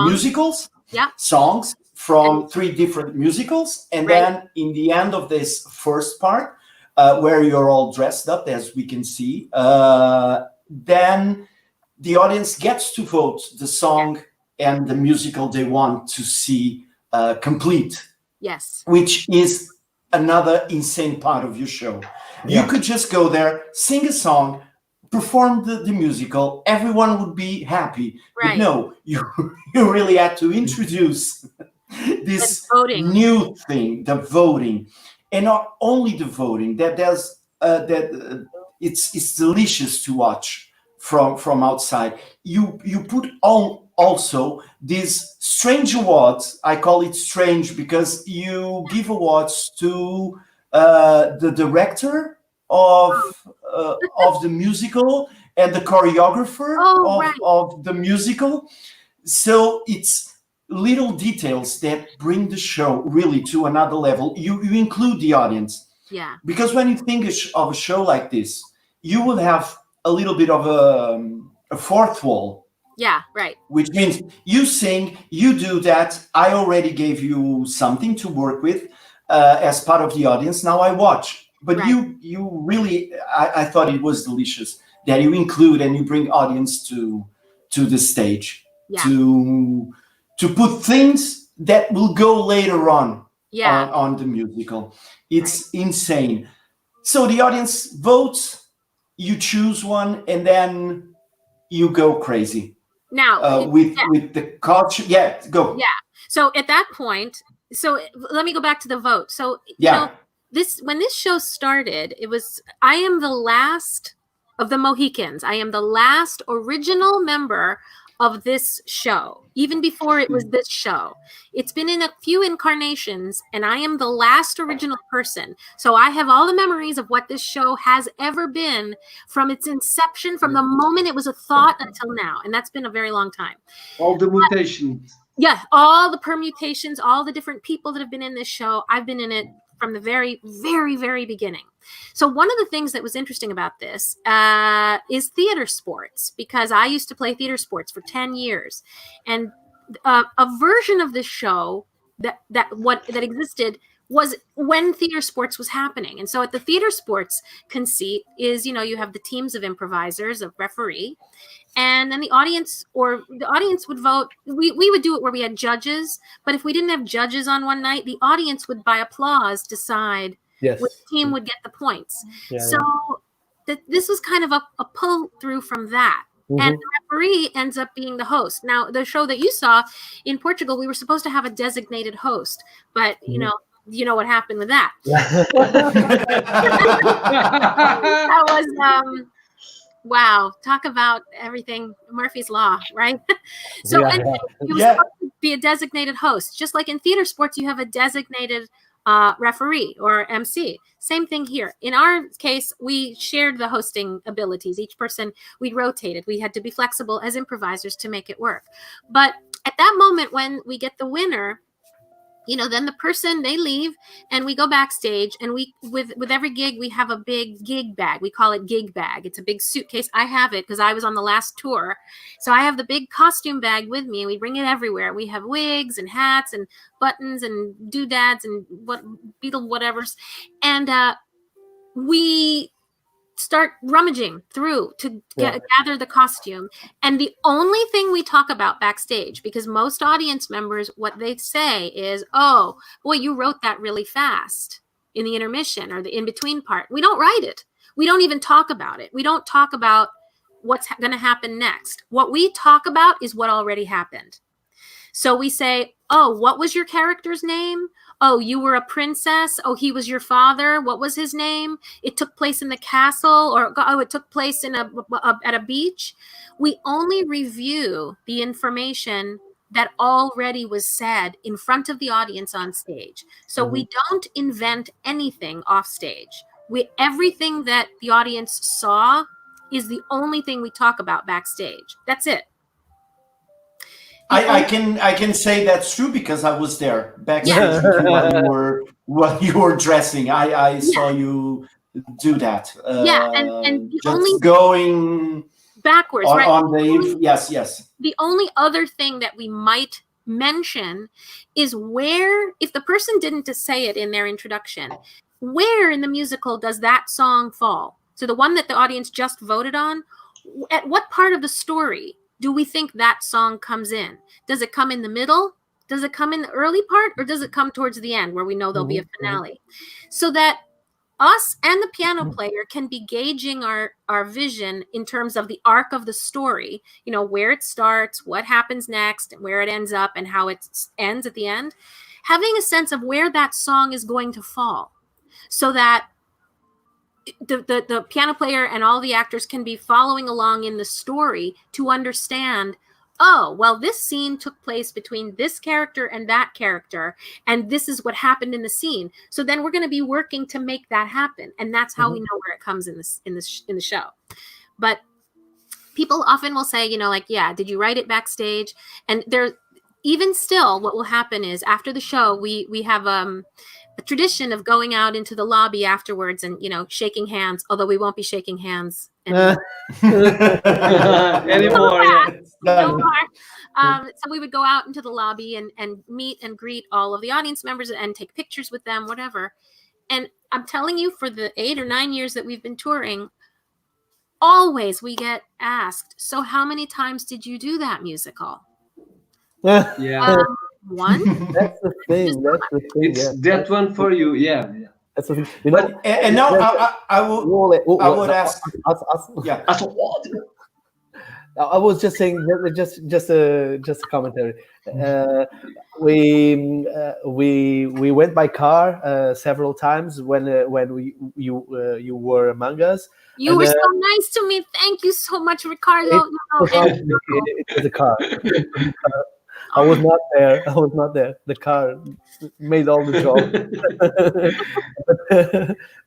musicals, songs from 3 different musicals. And then in the end of this first part, where you're all dressed up, as we can see, then the audience gets to vote the song and the musical they want to see complete. Yes. Which is another insane part of your show. You could just go there, sing a song, perform the musical, everyone would be happy. Right. But no, you really had to introduce this new thing, the voting. And not only the voting, it's delicious to watch from outside. You put on also these strange awards. I call it strange because you give awards to the director of the musical and the choreographer of the musical. So it's little details that bring the show really to another level. You include the audience. Yeah. Because when you think of a show like this, you will have a little bit of a fourth wall. Yeah, right. Which means you sing, you do that. I already gave you something to work with as part of the audience. Now I watch. But you really, I thought it was delicious that you include and you bring audience to the stage to put things that will go later on the musical. It's insane. So the audience votes, you choose one, and then you go crazy. Now with the culture, go. Yeah. So at that point, so let me go back to the vote. So you know, when this show started, I am the last of the Mohicans. I am the last original member of this show, even before it was this show. It's been in a few incarnations, and I am the last original person. So I have all the memories of what this show has ever been from its inception, from the moment it was a thought until now. And that's been a very long time. All the mutations. Yeah, all the permutations, all the different people that have been in this show. I've been in it from the very, very, very beginning. So one of the things that was interesting about this is theater sports, because I used to play theater sports for 10 years. And a version of this show that existed was when theater sports was happening. And so at the theater sports conceit is, you have the teams of improvisers, of referee, and then the audience would vote. We would do it where we had judges, but if we didn't have judges on one night, the audience would, by applause, decide which team would get the points. So this was kind of a pull through from that. Mm-hmm. And the referee ends up being the host. Now, the show that you saw in Portugal, we were supposed to have a designated host, but you know what happened with that. That was wow, talk about everything, Murphy's Law, right? So it was supposed to be a designated host. Just like in theater sports, you have a designated referee or MC. Same thing here. In our case, we shared the hosting abilities. Each person, we rotated. We had to be flexible as improvisers to make it work. But at that moment when we get the winner, then the person, they leave and we go backstage, and we with every gig we have a big gig bag. We call it gig bag. It's a big suitcase. I have it because I was on the last tour. So I have the big costume bag with me, and we bring it everywhere. We have wigs and hats and buttons and doodads and Beatle whatevers. And we start rummaging through to gather the costume. And the only thing we talk about backstage, because most audience members, what they say is, oh, boy, you wrote that really fast in the intermission or the in-between part. We don't write it. We don't even talk about it. We don't talk about what's going to happen next. What we talk about is what already happened. So we say, oh, what was your character's name? Oh, you were a princess. Oh, he was your father. What was his name? It took place in the castle, or it took place in at a beach. We only review the information that already was said in front of the audience on stage. So we don't invent anything off stage. Everything that the audience saw is the only thing we talk about backstage. That's it. I can say that's true because I was there backstage while you were dressing. I saw you do that. And just only going backwards, on, right? On the yes. The only other thing that we might mention is where, if the person didn't say it in their introduction, where in the musical does that song fall? So the one that the audience just voted on, at what part of the story do we think that song comes in? Does it come in the middle? Does it come in the early part? Or does it come towards the end where we know there'll be a finale? So that us and the piano player can be gauging our vision in terms of the arc of the story, you know, where it starts, what happens next, and where it ends up, and how it ends at the end. Having a sense of where that song is going to fall, so that the piano player and all the actors can be following along in the story to understand, oh, well, this scene took place between this character and that character, and this is what happened in the scene. So then we're going to be working to make that happen, and that's how we know where it comes in the show. But people often will say, you know, like, yeah, did you write it backstage? And there, even still, what will happen is after the show, we have a tradition of going out into the lobby afterwards and, you know, shaking hands, although we won't be shaking hands anymore. No more. So we would go out into the lobby and meet and greet all of the audience members and take pictures with them, whatever. And I'm telling you, for the 8 or 9 years that we've been touring, always we get asked, so how many times did you do that musical? Yeah. One. That's the thing. That's the thing. It's that one for you. Yeah. That's the thing. You know, But and now I would ask. Yeah. I was just saying, just a commentary. We went by car several times when you were among us. You were so nice to me. Thank you so much, Ricardo. It was a car. I was not there. The car made all the job.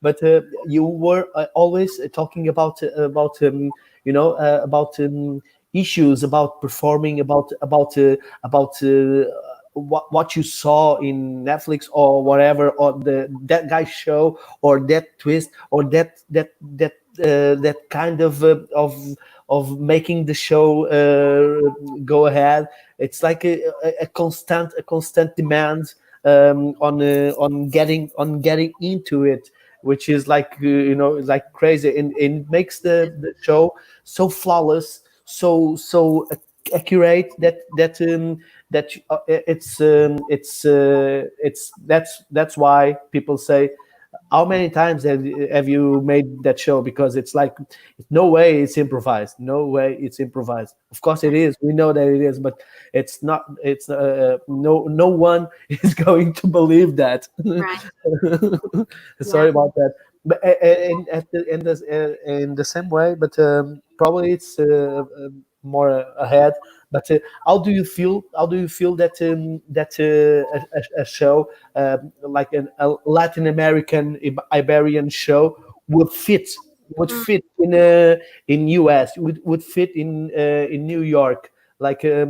but you were always talking about issues, about performing, about what you saw in Netflix or whatever, or that guy's show, or that twist, or that kind of making the show go ahead. It's like a constant demand on getting into it, which is like like crazy, and it makes the show so flawless, so accurate that that's why people say, how many times have you made that show? Because it's like, no way it's improvised. Of course it is. We know that it is, but it's not. It's no one is going to believe that. Right. Sorry about that. But in the same way, but probably it's more ahead. But how do you feel that a show like a Latin American Iberian show would fit in US, would fit in New York, like this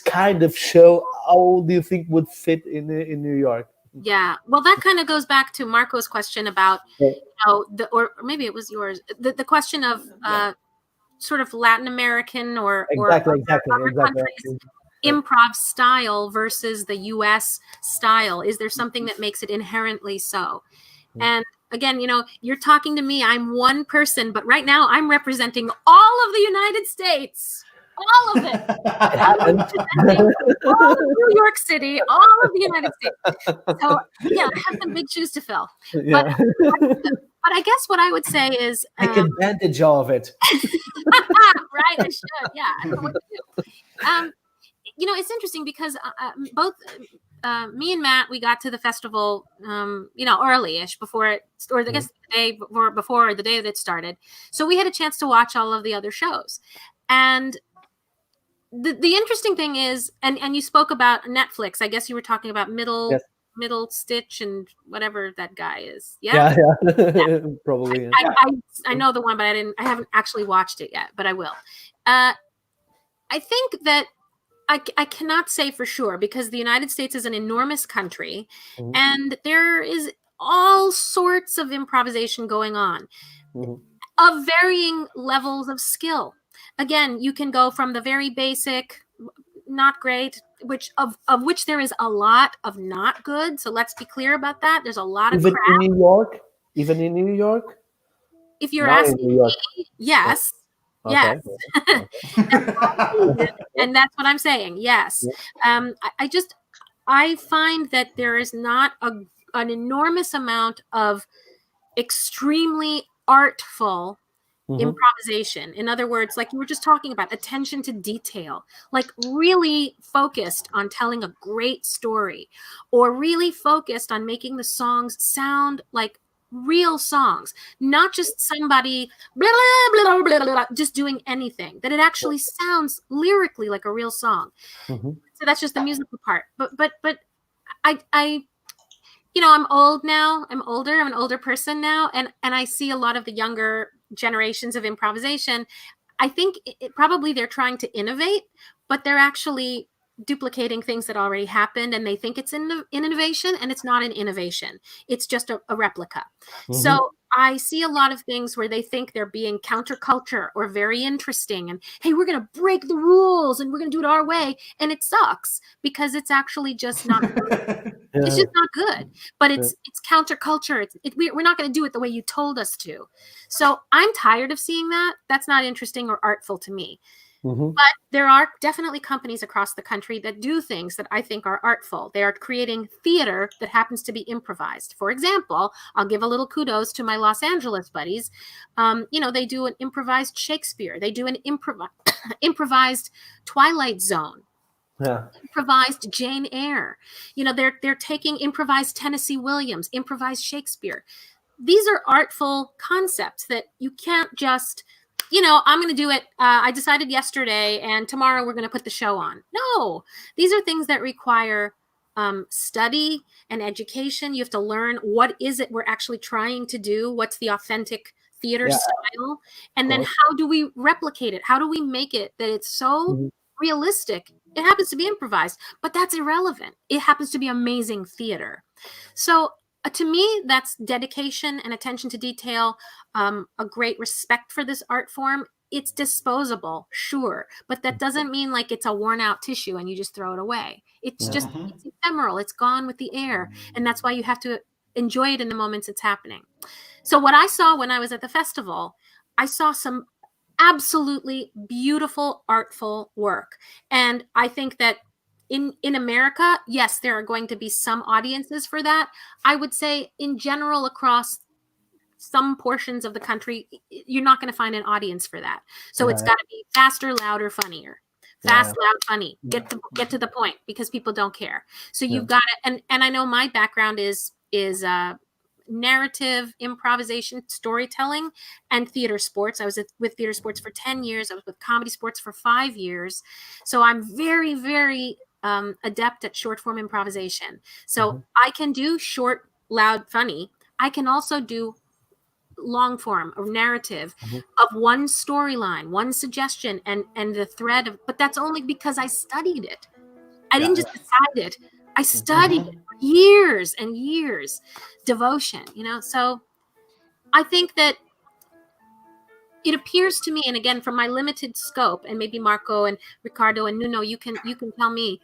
kind of show? How do you think would fit in New York? Yeah, well, that kind of goes back to Marco's question about, or maybe it was yours, the question of sort of Latin American or other countries' improv style versus the US style. Is there something that makes it inherently so? And again, you're talking to me. I'm one person, but right now I'm representing all of the United States. All of it. All of New York City, all of the United States. So yeah, I have some big shoes to fill. Yeah. But I guess what I would say is take advantage of it. Right, I should. Yeah, I know what to do. It's interesting because both me and Matt, we got to the festival, early-ish before it, or I guess the day before the day that it started. So we had a chance to watch all of the other shows. And the interesting thing is, and you spoke about Netflix. I guess you were talking about Middle Stitch and whatever that guy is. Yeah. Probably. I know the one, but I haven't actually watched it yet, but I will. I think that I cannot say for sure, because the United States is an enormous country, and there is all sorts of improvisation going on of varying levels of skill. Again, you can go from the very basic, not great, which there is a lot of not good. So let's be clear about that. There's a lot of crap. Even in New York? If you're asking me, yes. Okay. Yes. And that's what I'm saying. Yes. I find that there is not an enormous amount of extremely artful improvisation. In other words, like you were just talking about, attention to detail, like really focused on telling a great story, or really focused on making the songs sound like real songs, not just somebody blah, blah, blah, blah, blah, just doing anything, that it actually sounds lyrically like a real song. So that's just the musical part. But I you know, I'm old now. I'm older. I'm an older person now, and I see a lot of the younger generations of improvisation. I think probably they're trying to innovate, but they're actually duplicating things that already happened, and they think it's an innovation, and it's not an innovation. It's just a replica. So I see a lot of things where they think they're being counterculture or very interesting, and hey, we're going to break the rules and we're going to do it our way, and it sucks because it's actually just not good. It's just not good. But it's counterculture. We're not going to do it the way you told us to. So I'm tired of seeing that. That's not interesting or artful to me. But there are definitely companies across the country that do things that I think are artful. They are creating theater that happens to be improvised. For example, I'll give a little kudos to my Los Angeles buddies. You know, they do an improvised Shakespeare. They do an improvised Twilight Zone. Improvised Jane Eyre. You know, they're taking improvised Tennessee Williams, improvised Shakespeare. These are artful concepts that you can't just, you know, I'm going to do it. I decided yesterday, and tomorrow we're going to put the show on. No, these are things that require study and education. You have to learn what is it we're actually trying to do. What's the authentic theater style? And then how do we replicate it? How do we make it that it's so realistic? It happens to be improvised, but that's irrelevant. It happens to be amazing theater. So to me, that's dedication and attention to detail, a great respect for this art form. It's disposable, sure, but that doesn't mean like it's a worn out tissue and you just throw it away. It's just it's ephemeral. It's gone with the air. And that's why you have to enjoy it in the moments it's happening. So what I saw when I was at the festival, I saw some absolutely beautiful, artful work. And I think that in America, yes, there are going to be some audiences for that. I would say in general, across some portions of the country, you're not going to find an audience for that. So it's got to be faster, louder, funnier. Fast, loud, funny. Get to the point, because people don't care. So you've got to, and I know my background is narrative, improvisation, storytelling, and theater sports. I was with theater sports for 10 years. I was with comedy sports for 5 years. So I'm very, very adept at short form improvisation. So I can do short, loud, funny. I can also do long form or narrative of one storyline, one suggestion, and the thread of, but that's only because I studied it. I didn't just decide it. I studied it for years and years. Devotion, you know. So I think that it appears to me, and again, from my limited scope, and maybe Marco and Ricardo and Nuno, you can tell me,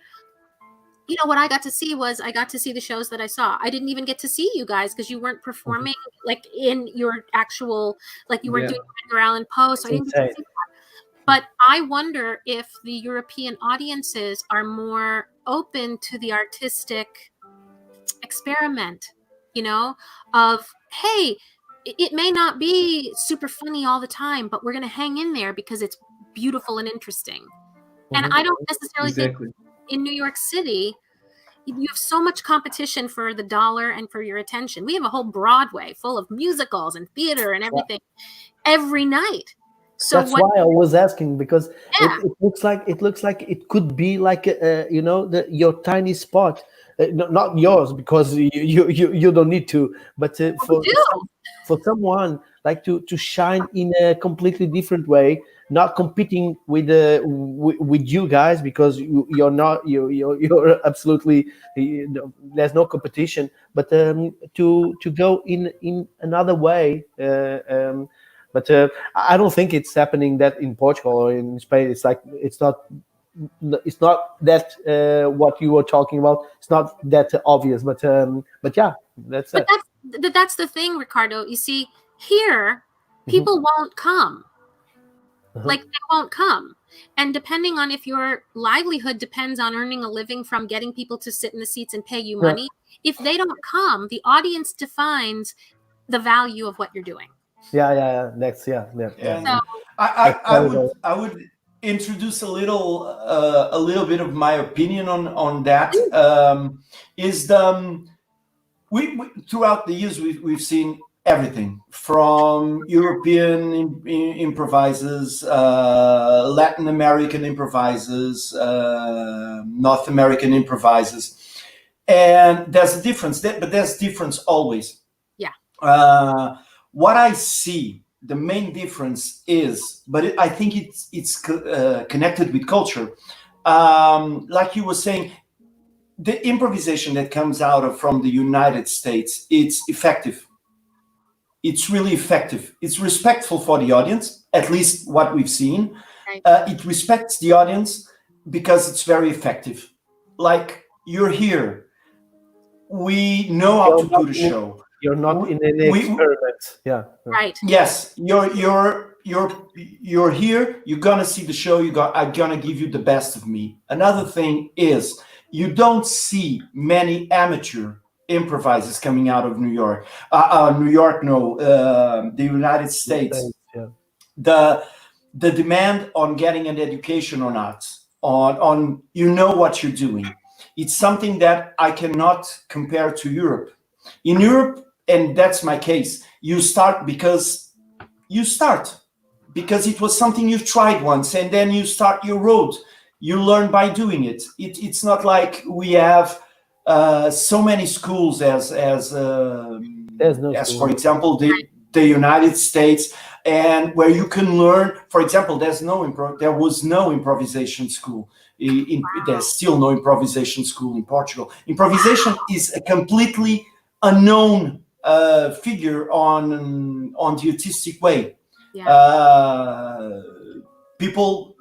you know, what I got to see was I got to see the shows that I saw. I didn't even get to see you guys because you weren't performing like in your actual, like you weren't doing Edgar Allan Poe. So I didn't get to see that. But I wonder if the European audiences are more open to the artistic experiment, you know, of, hey, it may not be super funny all the time, but we're going to hang in there because it's beautiful and interesting. And I don't necessarily think in New York City, you have so much competition for the dollar and for your attention. We have a whole Broadway full of musicals and theater and everything every night. So that's why I was asking, because it looks like it could be like you know, your tiny spot, not yours because you don't need to, but for someone like to shine in a completely different way, not competing with you guys, because you're absolutely, there's no competition, but to go in another way. But I don't think it's happening that in Portugal or in Spain. It's like it's not that what you were talking about. It's not that obvious. But yeah, that's it. That's the thing, Ricardo. You see, here people won't come. Like they won't come. And depending on if your livelihood depends on earning a living from getting people to sit in the seats and pay you money, If they don't come, the audience defines the value of what you're doing. Yeah. Next, yeah. And So- I would introduce a little bit of my opinion on that. We throughout the years we've seen everything from European improvisers, Latin American improvisers, North American improvisers, and there's a difference. But there's difference always. Yeah. What I see, the main difference is, but I think it's connected with culture. Like you were saying, the improvisation that comes out from the United States, it's effective. It's really effective. It's respectful for the audience, at least what we've seen. Right. It respects the audience because it's very effective. Like, you're here. We know how to put a show. You're not in an experiment. Yeah. Right. Yes, you're here. You're gonna see the show. I'm gonna give you the best of me. Another thing is, you don't see many amateur improvisers coming out of New York. The United States. Yeah. The demand on getting an education on arts, on what you're doing. It's something that I cannot compare to Europe. In Europe, and that's my case, you start because it was something you've tried once, and then you start your road. You learn by doing it. It's not like we have so many schools as for example, the United States, and where you can learn. For example, there was no improvisation school. There's still no improvisation school in Portugal. Improvisation is a completely unknown figure on the artistic way. Yeah. People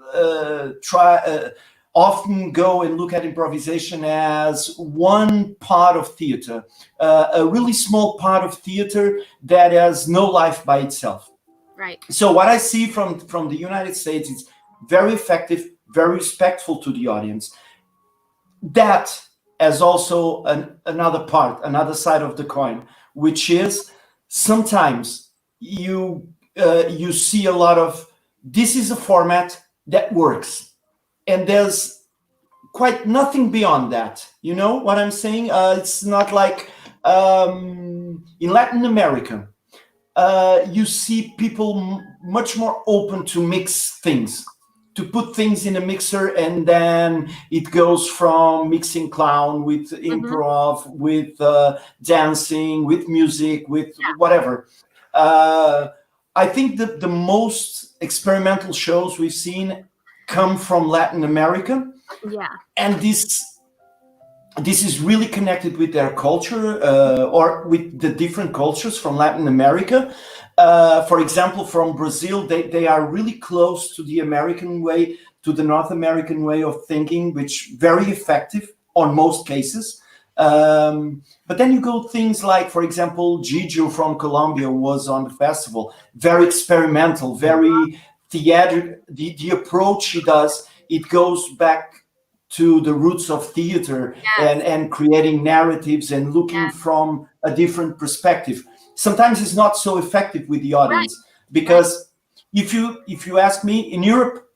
often go and look at improvisation as one part of theater, a really small part of theater that has no life by itself. Right. So what I see from the United States is very effective, very respectful to the audience. That as also another side of the coin, which is sometimes you see a lot of, this is a format that works, and there's quite nothing beyond that. You know what I'm saying? It's not like in Latin America, you see people much more open to mix things, to put things in a mixer, and then it goes from mixing clown with improv, with dancing, with music, with whatever. I think that the most experimental shows we've seen come from Latin America. Yeah. And this is really connected with their culture, or with the different cultures from Latin America. For example, from Brazil, they are really close to the American way, to the North American way of thinking, which very effective on most cases. But then you go things like, for example, Gigi from Colombia was on the festival, very experimental, very theatrical. The approach she does, it goes back to the roots of theater, and creating narratives and looking from a different perspective. Sometimes it's not so effective with the audience, because if you ask me, in Europe,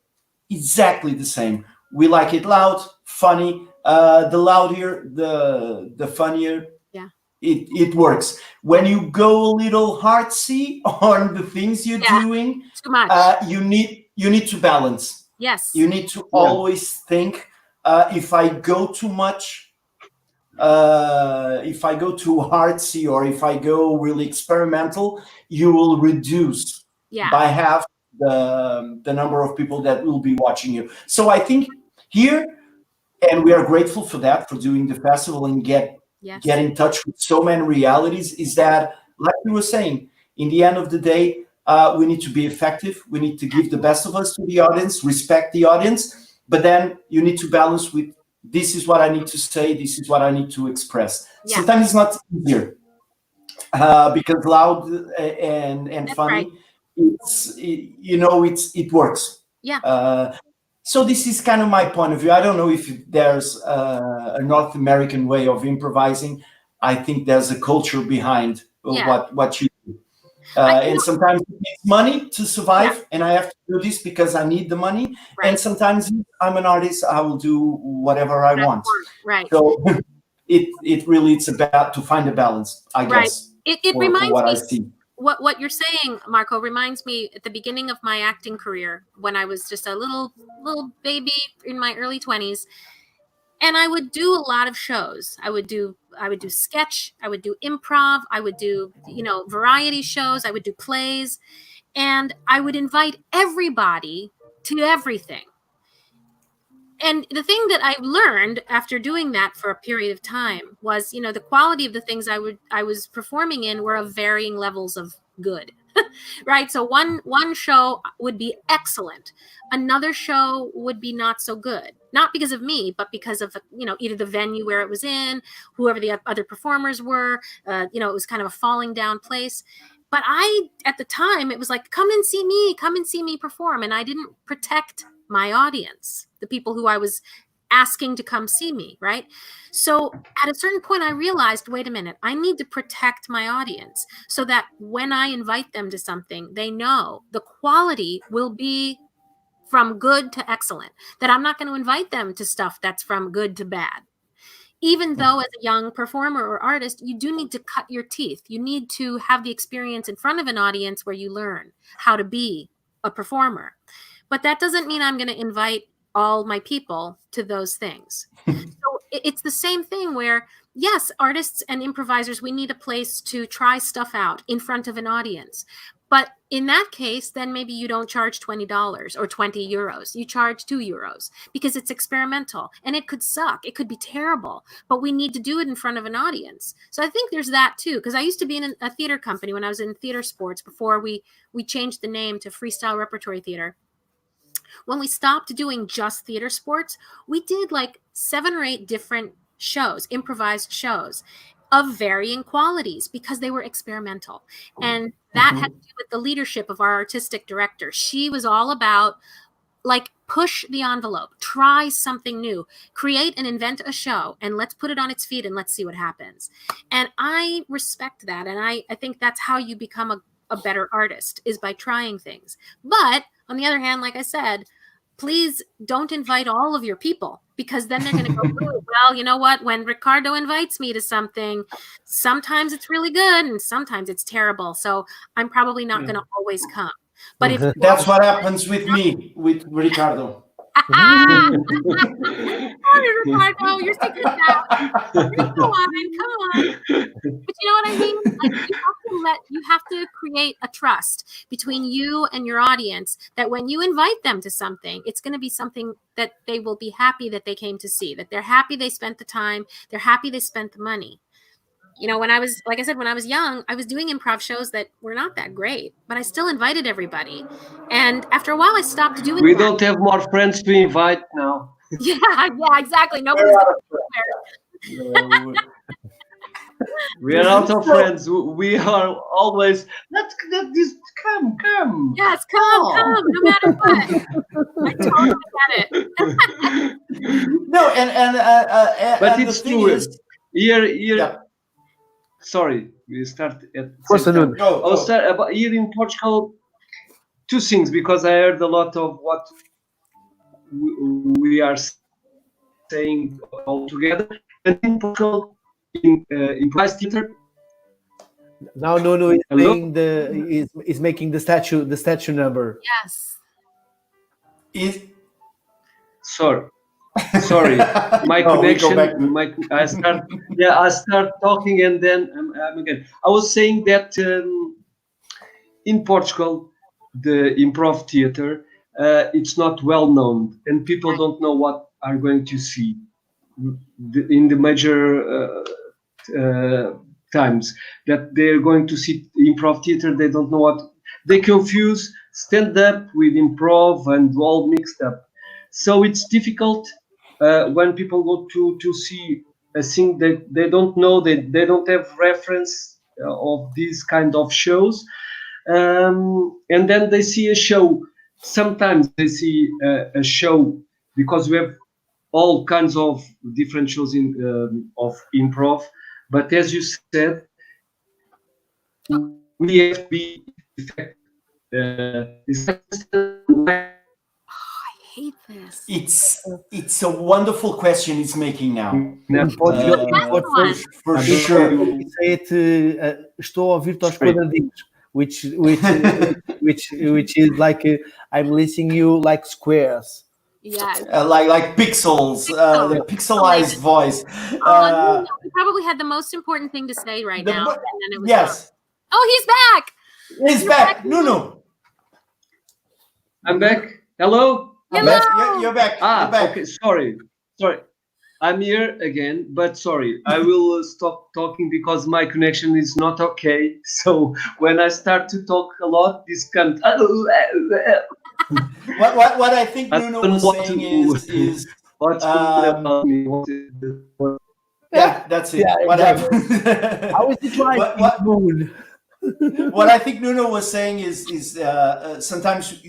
exactly the same. We like it loud, funny. The louder, the funnier. Yeah, it works. When you go a little artsy on the things you're doing, too much. You need to balance. Yes, you need to always think. If I go too much, if I go too artsy, or if I go really experimental, you will reduce by half the number of people that will be watching you. So I think here, and we are grateful for that, for doing the festival and get in touch with so many realities, is that, like we were saying, in the end of the day, we need to be effective. We need to give the best of us to the audience, respect the audience. But then you need to balance with, this is what I need to say, this is what I need to express. Yeah. Sometimes it's not easier, because loud and funny, it works. Yeah. So this is kind of my point of view. I don't know if there's a North American way of improvising. I think there's a culture behind Yeah. what you do. And sometimes it needs money to survive, and I have to do this because I need the money. Right. And sometimes I'm an artist, I will do whatever I want. Right. So it's about to find a balance, I guess. It for reminds what me. I see. What you're saying, Marco, reminds me at the beginning of my acting career when I was just a little baby in my early 20s, and I would do a lot of shows. I would do sketch, I would do improv, I would do variety shows, I would do plays, and I would invite everybody to everything. And the thing that I learned after doing that for a period of time was, the quality of the things I was performing in were of varying levels of good, right? So one show would be excellent. Another show would be not so good, not because of me, but because of, either the venue where it was in, whoever the other performers were, it was kind of a falling down place. But at the time, it was like, come and see me perform. And I didn't protect my audience, the people who I was asking to come see me, right? So at a certain point, I realized, wait a minute, I need to protect my audience so that when I invite them to something, they know the quality will be from good to excellent, that I'm not going to invite them to stuff that's from good to bad. Even though as a young performer or artist, you do need to cut your teeth. You need to have the experience in front of an audience where you learn how to be a performer. But that doesn't mean I'm going to invite all my people to those things. So it's the same thing where, yes, artists and improvisers, we need a place to try stuff out in front of an audience. But in that case, then maybe you don't charge $20 or 20 euros. You charge €2 because it's experimental and it could suck. It could be terrible, but we need to do it in front of an audience. So I think there's that too, because I used to be in a theater company when I was in theater sports before we changed the name to Freestyle Repertory Theater. When we stopped doing just theater sports, we did like 7 or 8 different shows, improvised shows of varying qualities because they were experimental. And that had to do with the leadership of our artistic director. She was all about like push the envelope, try something new, create and invent a show, and let's put it on its feet and let's see what happens. And I respect that. And I think that's how you become a better artist, is by trying things. But on the other hand, like I said, please don't invite all of your people, because then they're going to go, well, you know what? When Ricardo invites me to something, sometimes it's really good and sometimes it's terrible. So I'm probably not going to always come. But if that's what happens with me, with Ricardo. Ricardo, your secret's out. Come on. But you know what I mean? Like, you have to create a trust between you and your audience that when you invite them to something, it's going to be something that they will be happy that they came to see, that they're happy they spent the time, they're happy they spent the money. You know, when I was young, I was doing improv shows that were not that great, but I still invited everybody. And after a while, I stopped doing We that. don't have more friends to invite now. Yeah, exactly. Nobody's going to We are out of friends. We are always, let's this come. Yes, come, no matter what. I totally get it. No, and But and it's the thing true. is, Here. yeah. Sorry, we start at. Go. I'll start about here in Portugal. 2 things, because I heard a lot of what we are saying all together. And in Portugal, in improvised theater. Now Nuno is playing is making the statue number. Yes. Sorry, my connection. I start talking and then I'm again. I was saying that in Portugal, the improv theater, it's not well known, and people don't know what are going to see in the major times that they're going to see improv theater. They don't know what they confuse stand-up with improv and all mixed up. So it's difficult when people go to see a thing that they don't know, they don't have reference of these kind of shows, and then they see a show. Sometimes they see a show because we have all kinds of different shows of improv, But as you said, we have to be effective. Hate this. It's a wonderful question he's making now. In Portugal, For sure. we say it, estou a ouvir-te aos quadradinhos, which is like I'm listening you like squares. Yes. Like pixels, the pixelized voice. No, he probably had the most important thing to say right now. And then it was Yes. gone. Oh, he's back. He's back. Nuno. I'm back. Hello. Hello. You're back. You're back. Okay. Sorry. I'm here again, but sorry. I will stop talking because my connection is not okay. So when I start to talk a lot, this can. What I think Nuno was saying is yeah, that's it. Yeah, What exactly. happened? How is it like moon? What I think Nuno was saying is sometimes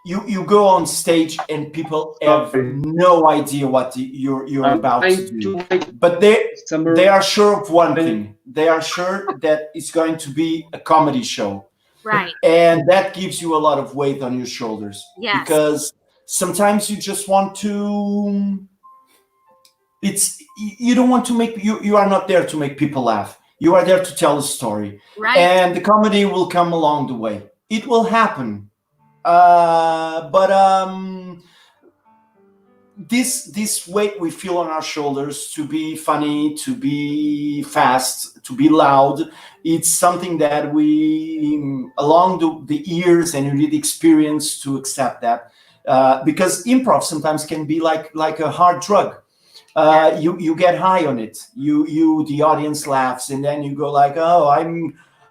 you go on stage and people have no idea what you're about to do, but they are sure of one thing. They are sure that it's going to be a comedy show, Right. and that gives you a lot of weight on your shoulders. Yes. Because sometimes you just want to. You don't want to make you are not there to make people laugh. You are there to tell a story, Right. and the comedy will come along the way. It will happen, but this weight we feel on our shoulders to be funny, to be fast, to be loud. It's something that we along the years, and you need experience to accept that, because improv sometimes can be like a hard drug. You get high on it. The audience laughs, and then you go like, I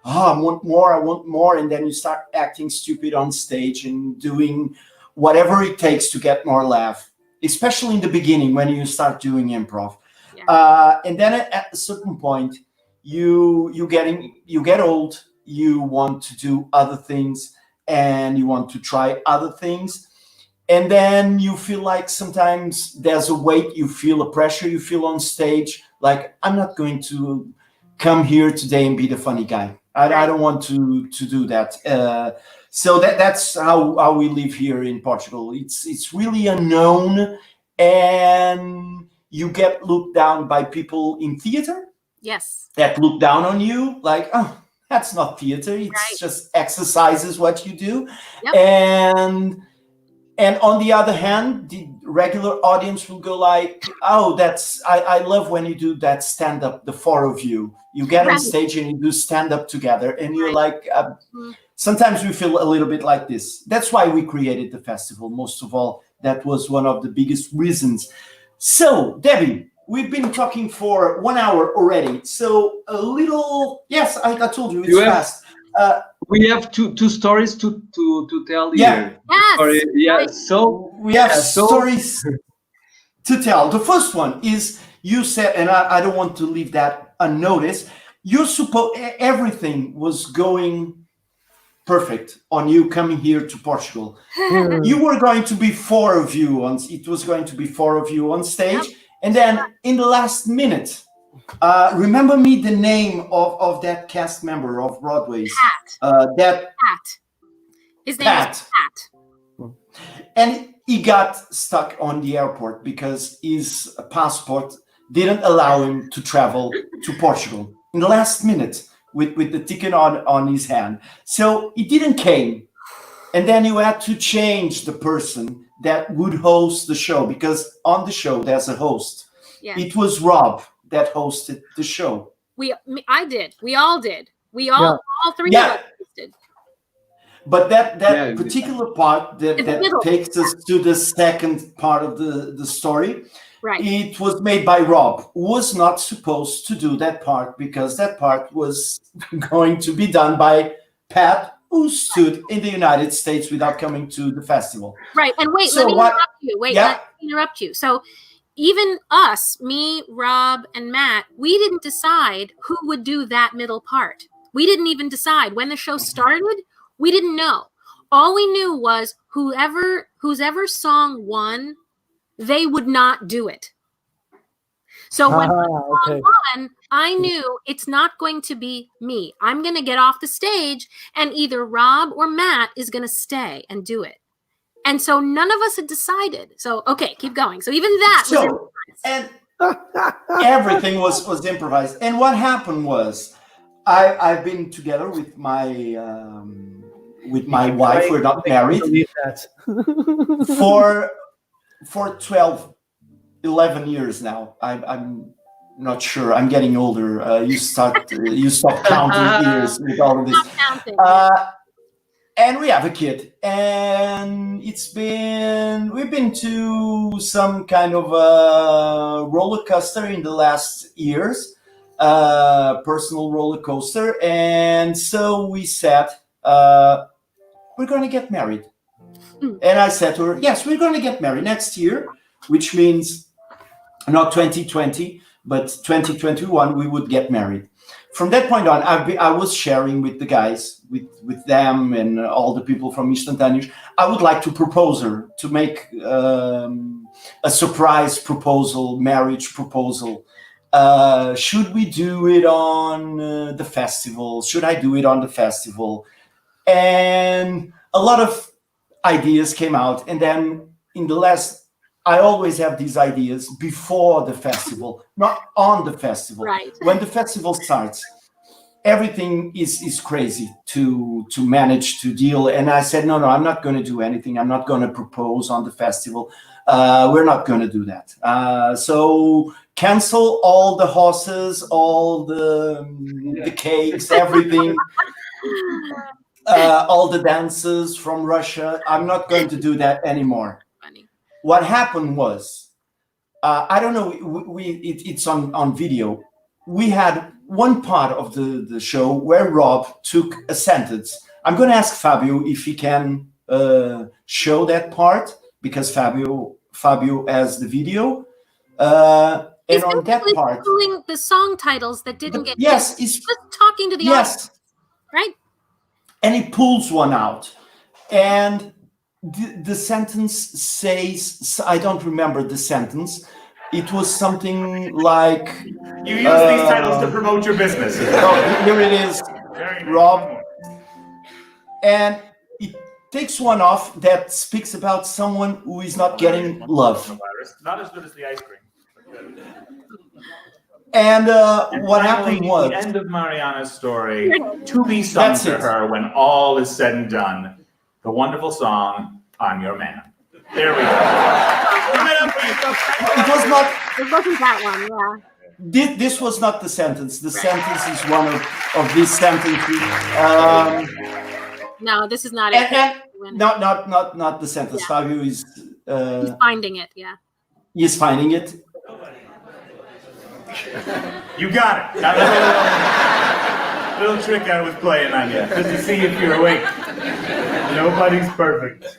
want more, and then you start acting stupid on stage and doing whatever it takes to get more laugh, especially in the beginning when you start doing improv. Yeah. And then at a certain point, you get old. You want to do other things, and you want to try other things. And then you feel like sometimes there's a weight, you feel a pressure, you feel on stage, like, I'm not going to come here today and be the funny guy. I don't want to do that. So that's how we live here in Portugal. It's really unknown, and you get looked down by people in theater. Yes. That look down on you, like, oh, that's not theater. It's just exercises what you do. Yep. And on the other hand, the regular audience will go like, oh, I love when you do that stand-up, the four of you. You get on stage and you do stand-up together, and you're like, sometimes we feel a little bit like this. That's why we created the festival. Most of all, that was one of the biggest reasons. So, Debbie, we've been talking for 1 hour already. So a little, yes, I told you, it's fast. We have two stories to tell Yeah. here. Yes. Sorry. Yeah. So we have stories to tell. The first one is, you said, and I don't want to leave that unnoticed. Everything was going perfect on you coming here to Portugal. You were going to be four of you on stage, and then in the last minute. Remember me the name of that cast member of Brodway's? Pat. His name is Pat. And he got stuck on the airport because his passport didn't allow him to travel to Portugal in the last minute with the ticket on his hand. So he didn't came. And then you had to change the person that would host the show, because on the show there's a host. Yeah. It was Rob that hosted the show. I did. We all did. All three of us hosted. But that particular part that takes us to the second part of the story, it was made by Rob, who was not supposed to do that part, because that part was going to be done by Pat, who stood in the United States without coming to the festival. Right. And wait, let me interrupt you. So even us, me, Rob, and Matt, we didn't decide who would do that middle part. We didn't even decide. When the show started, we didn't know. All we knew was whoever song won, they would not do it. So when okay. one, I knew it's not going to be me. I'm going to get off the stage and either Rob or Matt is going to stay and do it. And so none of us had decided. So, okay, keep going. So even that was So, and everything was improvised. And what happened was, I've been together with my wife. We're not married for 12, 11 years now. I'm not sure. I'm getting older. You stop counting years with all of this. And we have a kid, and we've been to some kind of a roller coaster in the last years, personal roller coaster. And so we said, we're going to get married. And I said to her, yes, we're going to get married next year, which means not 2020, but 2021, we would get married. From that point on, I was sharing with the guys, with them and all the people from Instantâneos. I would like to propose her, to make a surprise proposal, marriage proposal. Should we do it on the festival? Should I do it on the festival? And a lot of ideas came out. And then I always have these ideas before the festival, not on the festival. Right. When the festival starts, everything is crazy to manage to deal. And I said, no, I'm not going to do anything. I'm not going to propose on the festival. We're not going to do that. So cancel all the horses, all the cakes, everything. All the dances from Russia. I'm not going to do that anymore. What happened was, I don't know, it's on video. We had one part of the show where Rob took a sentence. I'm going to ask Fabio if he can show that part, because Fabio has the video. And on that part, the song titles that didn't get he's just talking to the audience, right? And he pulls one out, and the sentence says, I don't remember the sentence. It was something like, you use these titles to promote your business. Here it is, Rob. And it takes one off that speaks about someone who is not getting love. Not as good as the ice cream. And what happened was, the end of Mariana's story, to be sung to her when all is said and done, the wonderful song, I'm Your Man. There we go. It was not. It wasn't that one, yeah. This was not the sentence. The sentence is one of these sentences. No, this is not it. Not the sentence. Yeah. Fabio is. He's finding it. Yeah. He's finding it. You got it. Little trick I was playing on you, just to see if you're awake. Nobody's perfect,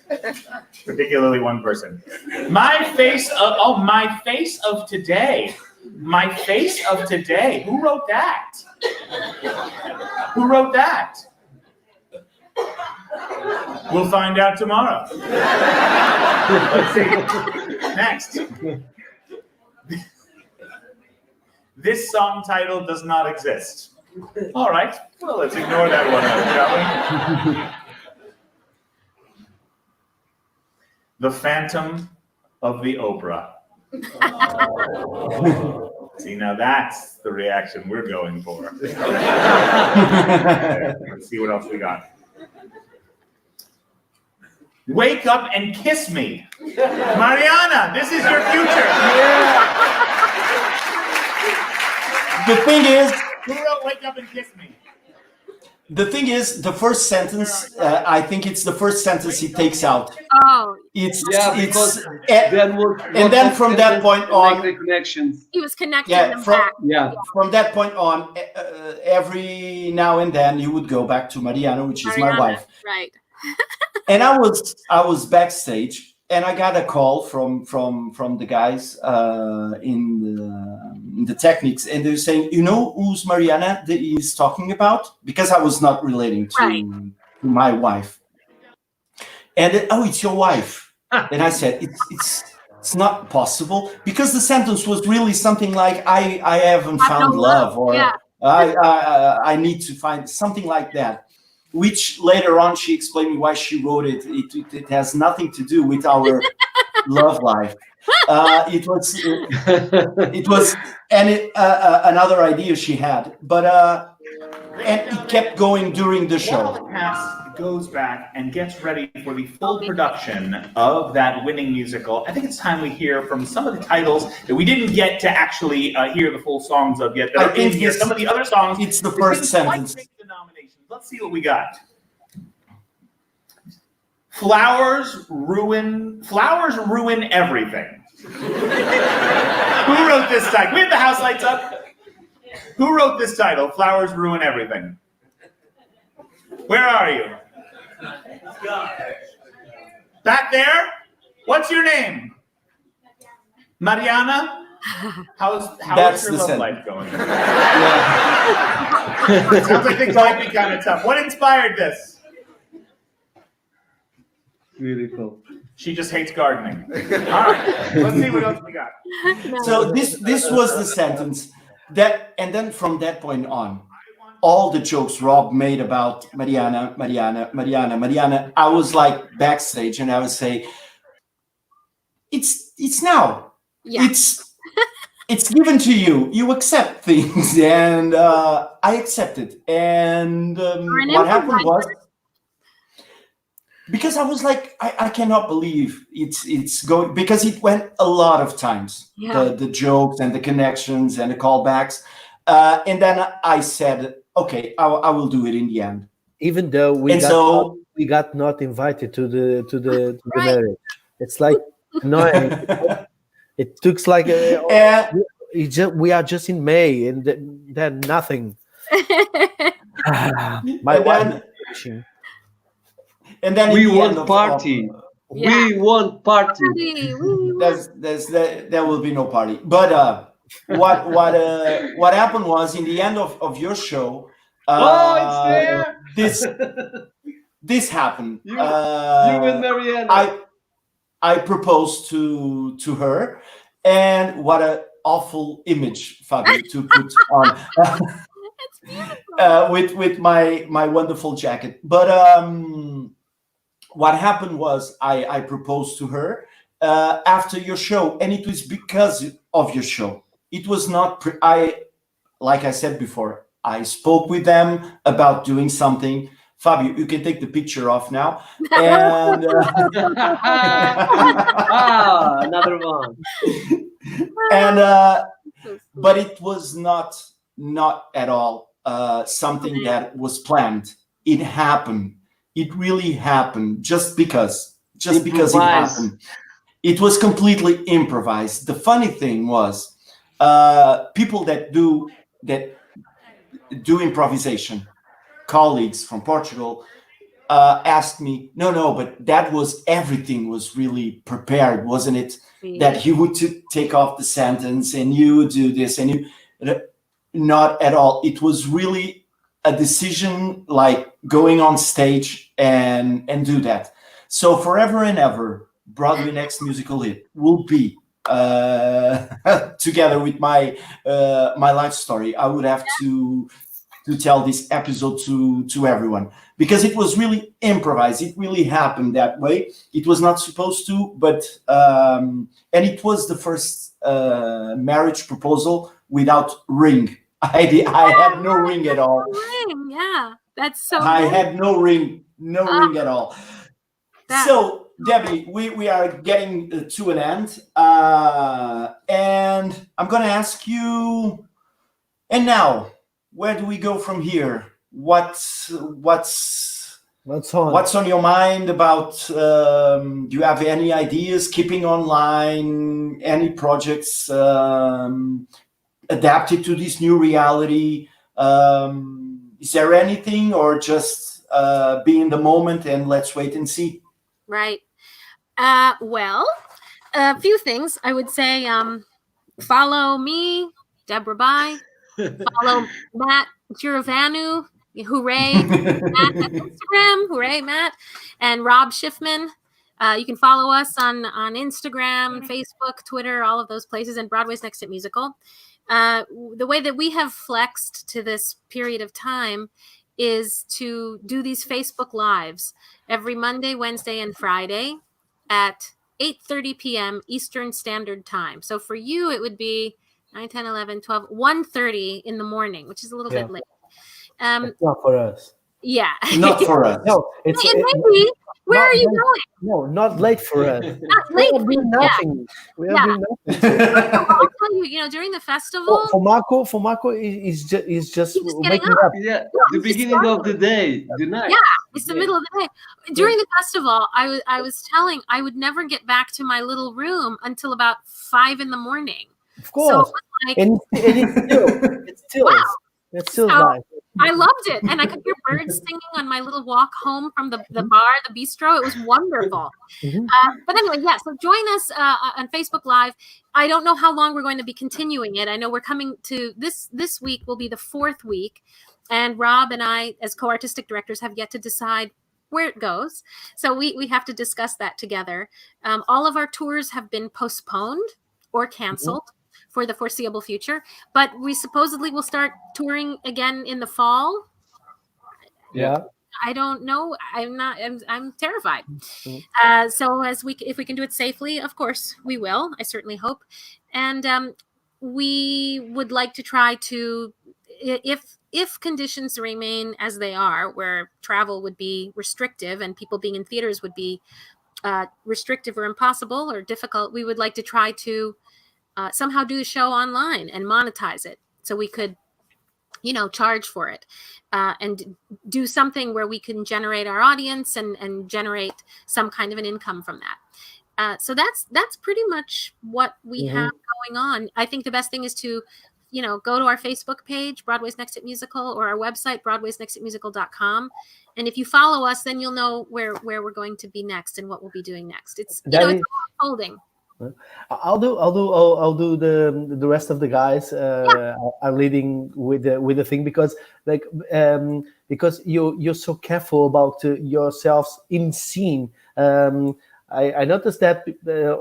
particularly one person. My face of today. My face of today. Who wrote that? Who wrote that? We'll find out tomorrow. Let's see. Next. This song title does not exist. All right. Well, let's ignore that one, shall we? The Phantom of the Opera. See, now that's the reaction we're going for. Let's see what else we got. Wake up and kiss me. Mariana, this is your future. Yeah. The thing is, who wrote "Wake Up and Kiss Me"? The thing is, the first sentence. I think it's the first sentence he takes out. Oh, then from that point on, the connections. He was connecting them back. From that point on, every now and then you would go back to Mariana, which is my wife. Right. And I was backstage. And I got a call from the guys in the techniques, and they're saying, you know who's Mariana that he's talking about? Because I was not relating to my wife. And it's your wife. And I said, it's it's not possible, because the sentence was really something like, I haven't Got found no love, or Yeah. I need to find something like that, which later on she explained me why she wrote it. It has nothing to do with our love life. It was another idea she had, but and it kept going during the show. While the cast goes back and gets ready for the full production of that winning musical, I think it's time we hear from some of the titles that we didn't get to actually hear the full songs of yet. That are in here. Some of the other songs. It's the first sentence. The nominations. Let's see what we got. Flowers ruin everything. Who wrote this title? We have the house lights up. Who wrote this title? Flowers ruin everything. Where are you? Back there? What's your name? Mariana? How's your love life going? Sounds like things might be kind of tough. What inspired this? Beautiful. She just hates gardening. All right, let's see what else we got. So this was the sentence that, and then from that point on, all the jokes Rob made about Mariana, I was like backstage, and I would say, it's now. Yeah. It's given to you. You accept things, and I accepted. And what happened was, because I was like, I cannot believe it's going, because it went a lot of times, the jokes and the connections and the callbacks, and then I said, okay, I will do it in the end. Even though we got not invited to the marriage, it's like annoying. It took like we are just in May, and then nothing. My wife. And then we want party. We want party. There will be no party. But what happened was, in the end of your show, it's there. This happened. You and Mariana. I proposed to her, and what an awful image, Fabio, to put on with my wonderful jacket. But what happened was, I proposed to her after your show, and it was because of your show. It was not like I said before, I spoke with them about doing something. Fabio, you can take the picture off now. And another one. And but it was not at all something that was planned. It happened. It really happened just because it happened. It was completely improvised. The funny thing was, people that do improvisation, colleagues from Portugal, asked me, no, but everything was really prepared, wasn't it? Yeah. That he would take off the sentence and you would do this, and you, not at all. It was really a decision, like going on stage and do that. So forever and ever, Brodway Next Musical Hit will be together with my life story. I would have to tell this episode to everyone, because it was really improvised. It really happened that way. It was not supposed to, but and it was the first marriage proposal without ring. I had no ring at all. Ring, yeah, that's so. I had no ring at all. So Debbie, we are getting to an end, and I'm going to ask you. And now, where do we go from here? What's on your mind about? Do you have any ideas? Keeping online, any projects adapted to this new reality? Is there anything, or just be in the moment and let's wait and see? Right. Well, a few things. I would say follow me, DEB RABBAI. Follow Matt Girovanu. Hooray, Matt, at Instagram. Hooray, Matt. And Rob Schiffman. You can follow us on Instagram, Facebook, Twitter, all of those places, and Broadway's Next Hit Musical. The way that we have flexed to this period of time is to do these Facebook Lives every Monday, Wednesday, and Friday at 8:30 p.m. Eastern Standard Time. So for you, it would be 9, 10, 11, 12, 1:30 in the morning, which is a little bit late. It's not for us. Yeah. Not for us. No, It may be. Where are you late. going? No, not late for us. Not late. We are doing nothing. We are doing nothing. I'll tell you, during the festival. For Marco is just just waking getting up. Yeah, the beginning of the day, the night. Yeah, it's the middle of the day. During the festival, I was telling I would never get back to my little room until about 5 in the morning. Of course, like, and it's still wow. It's still So, nice. I loved it, and I could hear birds singing on my little walk home from the bar, the bistro. It was wonderful. But anyway, so join us on Facebook Live. I don't know how long we're going to be continuing it. I know we're coming to this week will be the 4th week, and Rob and I, as co-artistic directors, have yet to decide where it goes. So we have to discuss that together. All of our tours have been postponed or canceled for the foreseeable future, but we supposedly will start touring again in the fall. Yeah. I don't know. I'm terrified. So if we can do it safely, of course we will. I certainly hope. And we would like to try to, if conditions remain as they are, where travel would be restrictive and people being in theaters would be restrictive or impossible or difficult, we would like to try to somehow do the show online and monetize it, so we could, charge for it, and do something where we can generate our audience and generate some kind of an income from that. So that's pretty much what we have going on. I think the best thing is to, go to our Facebook page, Broadway's Next Hit Musical, or our website, broadwaysnexthitmusical.com. And if you follow us, then you'll know where we're going to be next and what we'll be doing next. It's it's unfolding. I'll do the rest of the guys are leading with the thing, because because you're so careful about yourselves in scene. I noticed that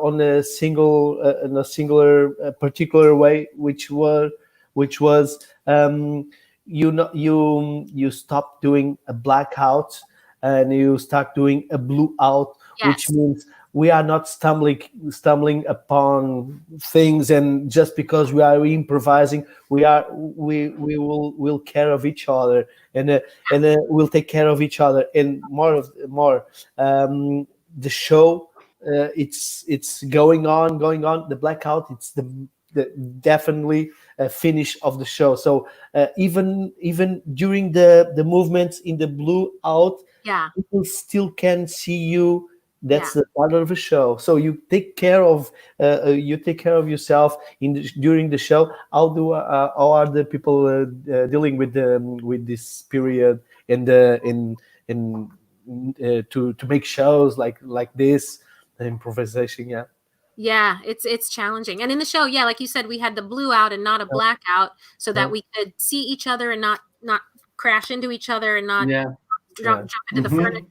on a singular particular way, which was you stop doing a blackout and you start doing a blue out, which means we are not stumbling upon things, and just because we are improvising, we will care of each other, and we'll take care of each other, and more. The show, it's going on. The blackout, it's the definitely a finish of the show. So even during the movements in the blue out, people still can see you. That's the part of the show. So you take care of yourself during the show. How are the people dealing with this period and to make shows like this, improvisation? Yeah, it's challenging. And in the show, like you said, we had the blue out and not a blackout, so that we could see each other and not crash into each other and not jump into the furniture.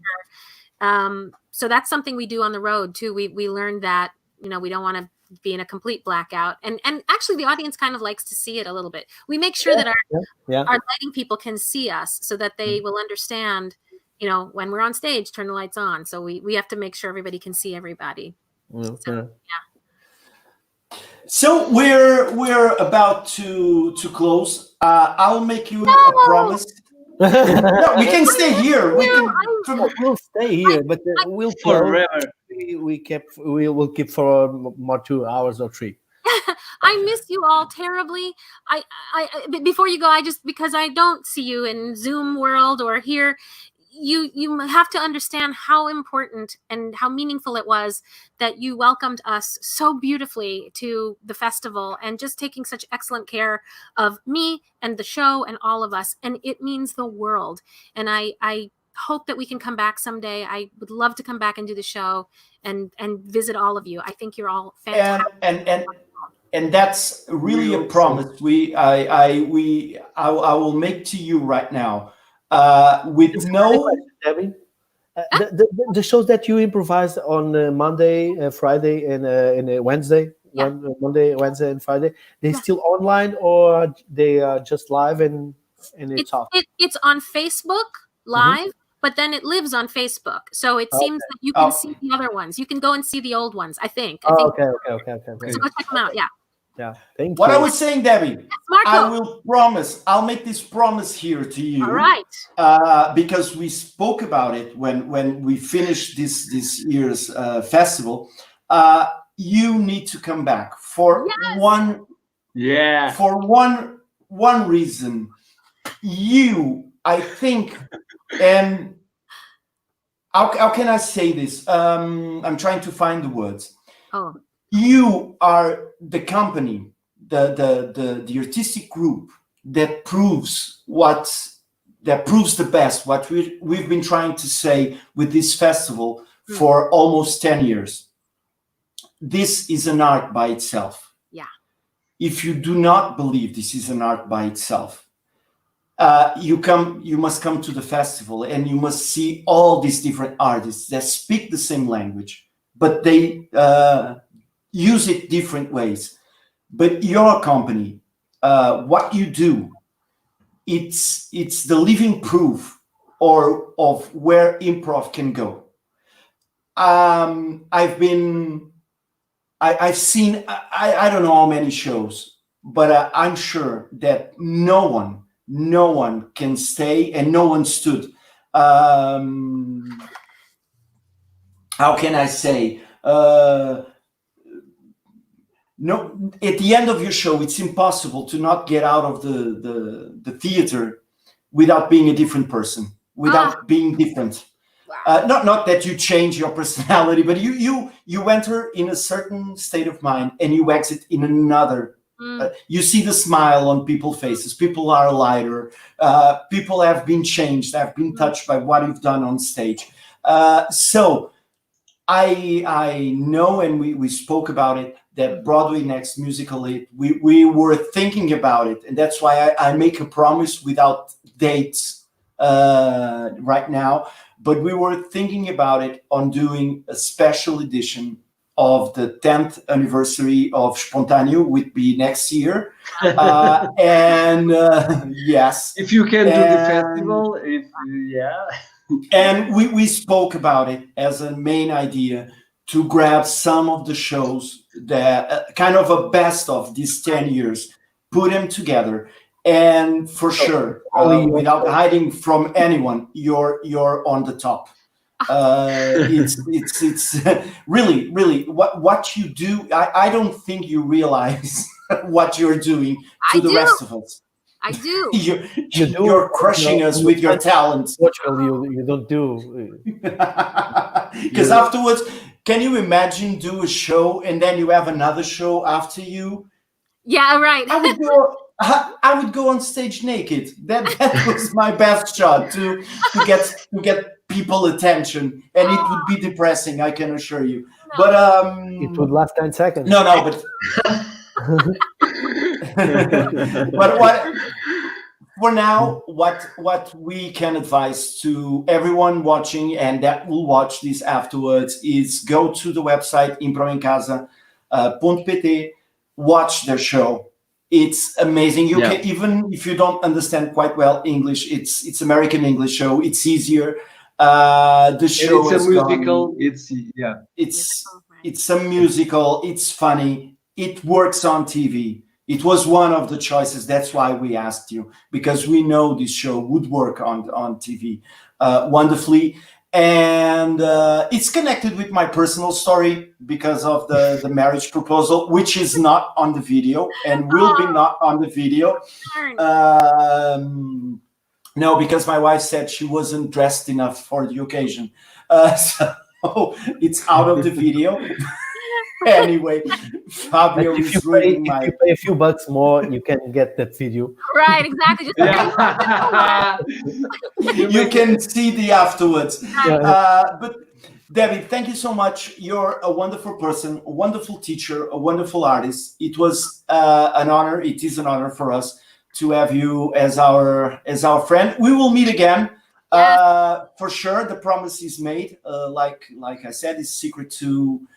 So that's something we do on the road too. We learned that, we don't want to be in a complete blackout. And actually the audience kind of likes to see it a little bit. We make sure that our lighting people can see us, so that they will understand, when we're on stage, turn the lights on. So we have to make sure everybody can see everybody. So we're about to close. I'll make you a promise. No, we can stay here. We'll stay here, but we'll forever. We will keep for more 2 hours or 3. I miss you all terribly. I before you go, because I don't see you in Zoom world or here. You have to understand how important and how meaningful it was that you welcomed us so beautifully to the festival, and just taking such excellent care of me and the show and all of us. And it means the world. And I hope that we can come back someday. I would love to come back and do the show and visit all of you. I think you're all fantastic. And that's really a promise. I will make to you right now. With no, Debbie, The shows that you improvised on Monday, Friday, and Wednesday, Monday, Wednesday, and Friday, they still online, or they are just live and it's off? It's on Facebook live, but then it lives on Facebook. So it seems that you can see the other ones. You can go and see the old ones, I think. Okay. So go check them out, yeah. Yeah, thank What you. I was saying, Debbie, I will promise, I'll make this promise here to you. All right. Because we spoke about it when we finished this year's festival. You need to come back for one reason. You, I think, and how can I say this? I'm trying to find the words. Oh. You are the company, the artistic group that proves the best, what we've been trying to say with this festival for almost 10 years. This is an art by itself. Yeah. If you do not believe this is an art by itself, you must come to the festival and you must see all these different artists that speak the same language, but they use it different ways. But your company, what you do, it's the living proof of where improv can go. I've seen, I don't know how many shows, but I'm sure that no one can stay, and no one stood. How can I say? No, at the end of your show, it's impossible to not get out of the theater without being a different person, without being different. Wow. Not that you change your personality, but you enter in a certain state of mind and you exit in another. You see the smile on people's faces. People are lighter. People have been changed, have been touched by what you've done on stage. So I know, and we spoke about it, that Brodway Next Musical Hit, we were thinking about it. And that's why I make a promise without dates right now. But we were thinking about it on doing a special edition of the 10th anniversary of Espontâneo, would be next year. Yes. If you can do the festival, And we spoke about it as a main idea to grab some of the shows that kind of a best of these 10 years, put them together. And for sure, without hiding from anyone, you're on the top. It's really what you do. I don't think you realize what you're doing to the rest of us. I do. You're crushing us with your talent. Portugal, you don't do. Because afterwards, can you imagine do a show and then you have another show after you? Yeah, right. I would go on stage naked. That was my best shot to get people attention, and it would be depressing, I can assure you. No. But it would last 10 seconds. No, but but for now, what we can advise to everyone watching and that will watch this afterwards is go to the website improemcasa.pt, watch their show. It's amazing. You can, even if you don't understand quite well English, it's American English show. It's easier. The show it's a musical. gone. It's a musical. It's funny. It works on TV. It was one of the choices. That's why we asked you, because we know this show would work on TV wonderfully. And it's connected with my personal story because of the marriage proposal, which is not on the video and will be not on the video. No, because my wife said she wasn't dressed enough for the occasion. So it's out of the video. Anyway, Fabio if you pay a few bucks more, you can get that video. Right, exactly. You can see the afterwards. But Debbie, thank you so much. You're a wonderful person, a wonderful teacher, a wonderful artist. It was an honor. It is an honor for us to have you as our friend. We will meet again. For sure, the promise is made. Like I said, it's secret to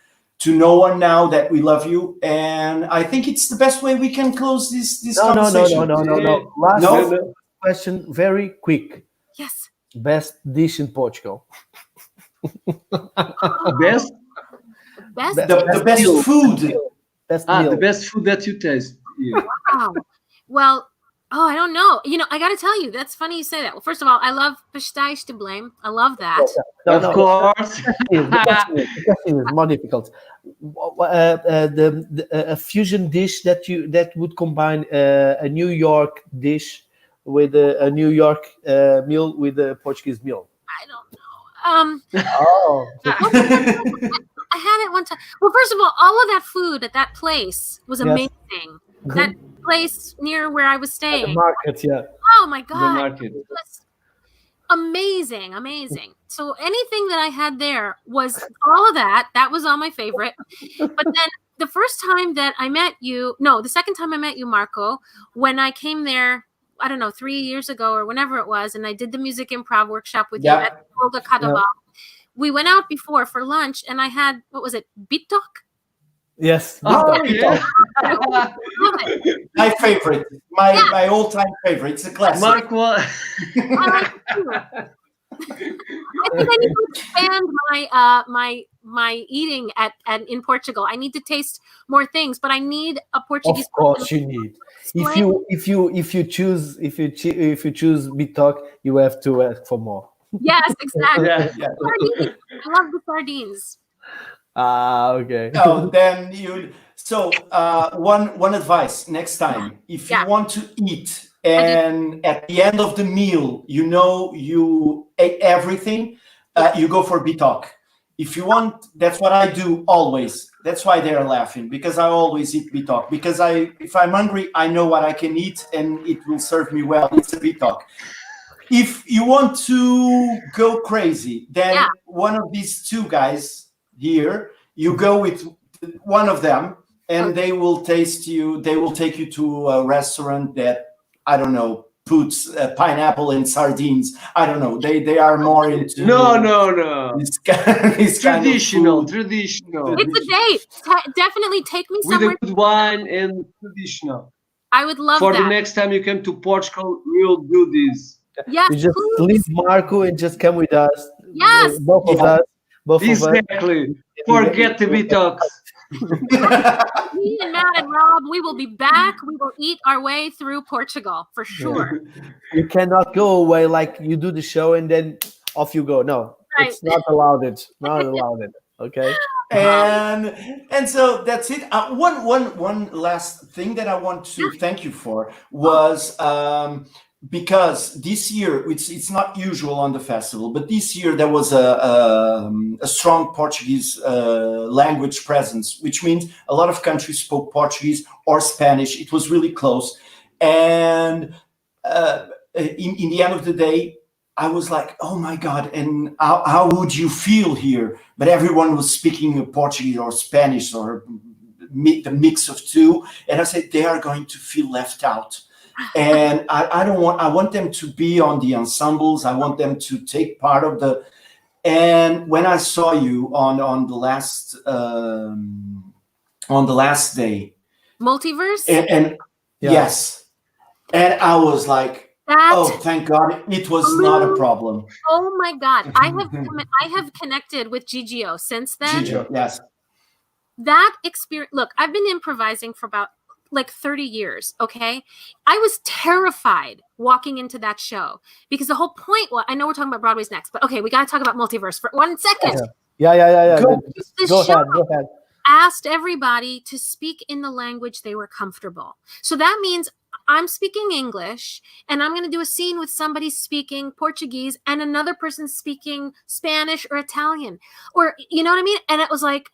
no one now that we love you, and I think it's the best way we can close this conversation. No. Last question, very quick. Yes. Best dish in Portugal. Best? The best food. Best meal. The best food that you taste. Yeah. Wow. Well, I don't know. I got to tell you, that's funny you say that. Well, first of all, I love pastéis de blame. I love that. Of course. The question is more difficult. A fusion dish that would combine a New York dish with a New York meal with a Portuguese meal. I don't know. Oh. I had it one time. Well, first of all of that food at that place was amazing. That place near where I was staying. The market, yeah. Oh my God. The market. It was amazing. So anything that I had there was all of that. That was all my favorite. But then the second time I met you, Marco, when I came there, I don't know, 3 years ago or whenever it was, and I did the music improv workshop with you at Olga Kadava. We went out before for lunch, and I had, what was it, bitok? Yes. Oh, yeah. My favorite, my all-time favorite. It's a classic. Marco. I think I need to expand my eating in Portugal. I need to taste more things, but I need a Portuguese. Of course, you need. If you choose bitok, you have to ask for more. Yes, exactly. Yeah. Sardines. I love the sardines. Okay. Oh, then one advice next time, if you want to eat and at the end of the meal, you ate everything, you go for bitok. If you want, that's what I do always. That's why they're laughing, because I always eat bitok. Because if I'm hungry, I know what I can eat and it will serve me well. It's a bitok. If you want to go crazy, then one of these two guys here, you go with one of them, and they will take you to a restaurant that, I don't know, puts pineapple and sardines. I don't know. They are more into No. This traditional. Traditional. It's a date. Definitely take me somewhere. With a good wine and traditional. I would love For that. the next time you come to Portugal, we'll do this. Yes, You just leave Marco and just come with us. Yes. Both of us. Exactly. Forget the bitok. Me and Matt and Rob, we will be back. We will eat our way through Portugal for sure. You cannot go away like you do the show and then off you go. No, it's not allowed. It's not allowed. Okay. And so that's it. One last thing that I want to thank you for was because this year it's not usual on the festival, but this year there was a strong Portuguese language presence, which means a lot of countries spoke Portuguese or Spanish. It was really close, and in the end of the day, I was like, oh my God, and how would you feel here? But everyone was speaking Portuguese or Spanish or the mix of two, and I said they are going to feel left out. And I want them to be on the ensembles. I want them to take part of the. And when I saw you on the last day, Multiverse. and yes, and I was like, oh, thank God, it was not a problem. Oh my God, I have connected with Gigio since then. Gigio, yes. That experience. Look, I've been improvising for about 30 years. Okay. I was terrified walking into that show because the whole point I know we're talking about Broadway's next, but okay, we got to talk about Multiverse for 1 second. Yeah. Go ahead. Asked everybody to speak in the language they were comfortable. So that means I'm speaking English and I'm going to do a scene with somebody speaking Portuguese and another person speaking Spanish or Italian, or, you know what I mean? And it was like,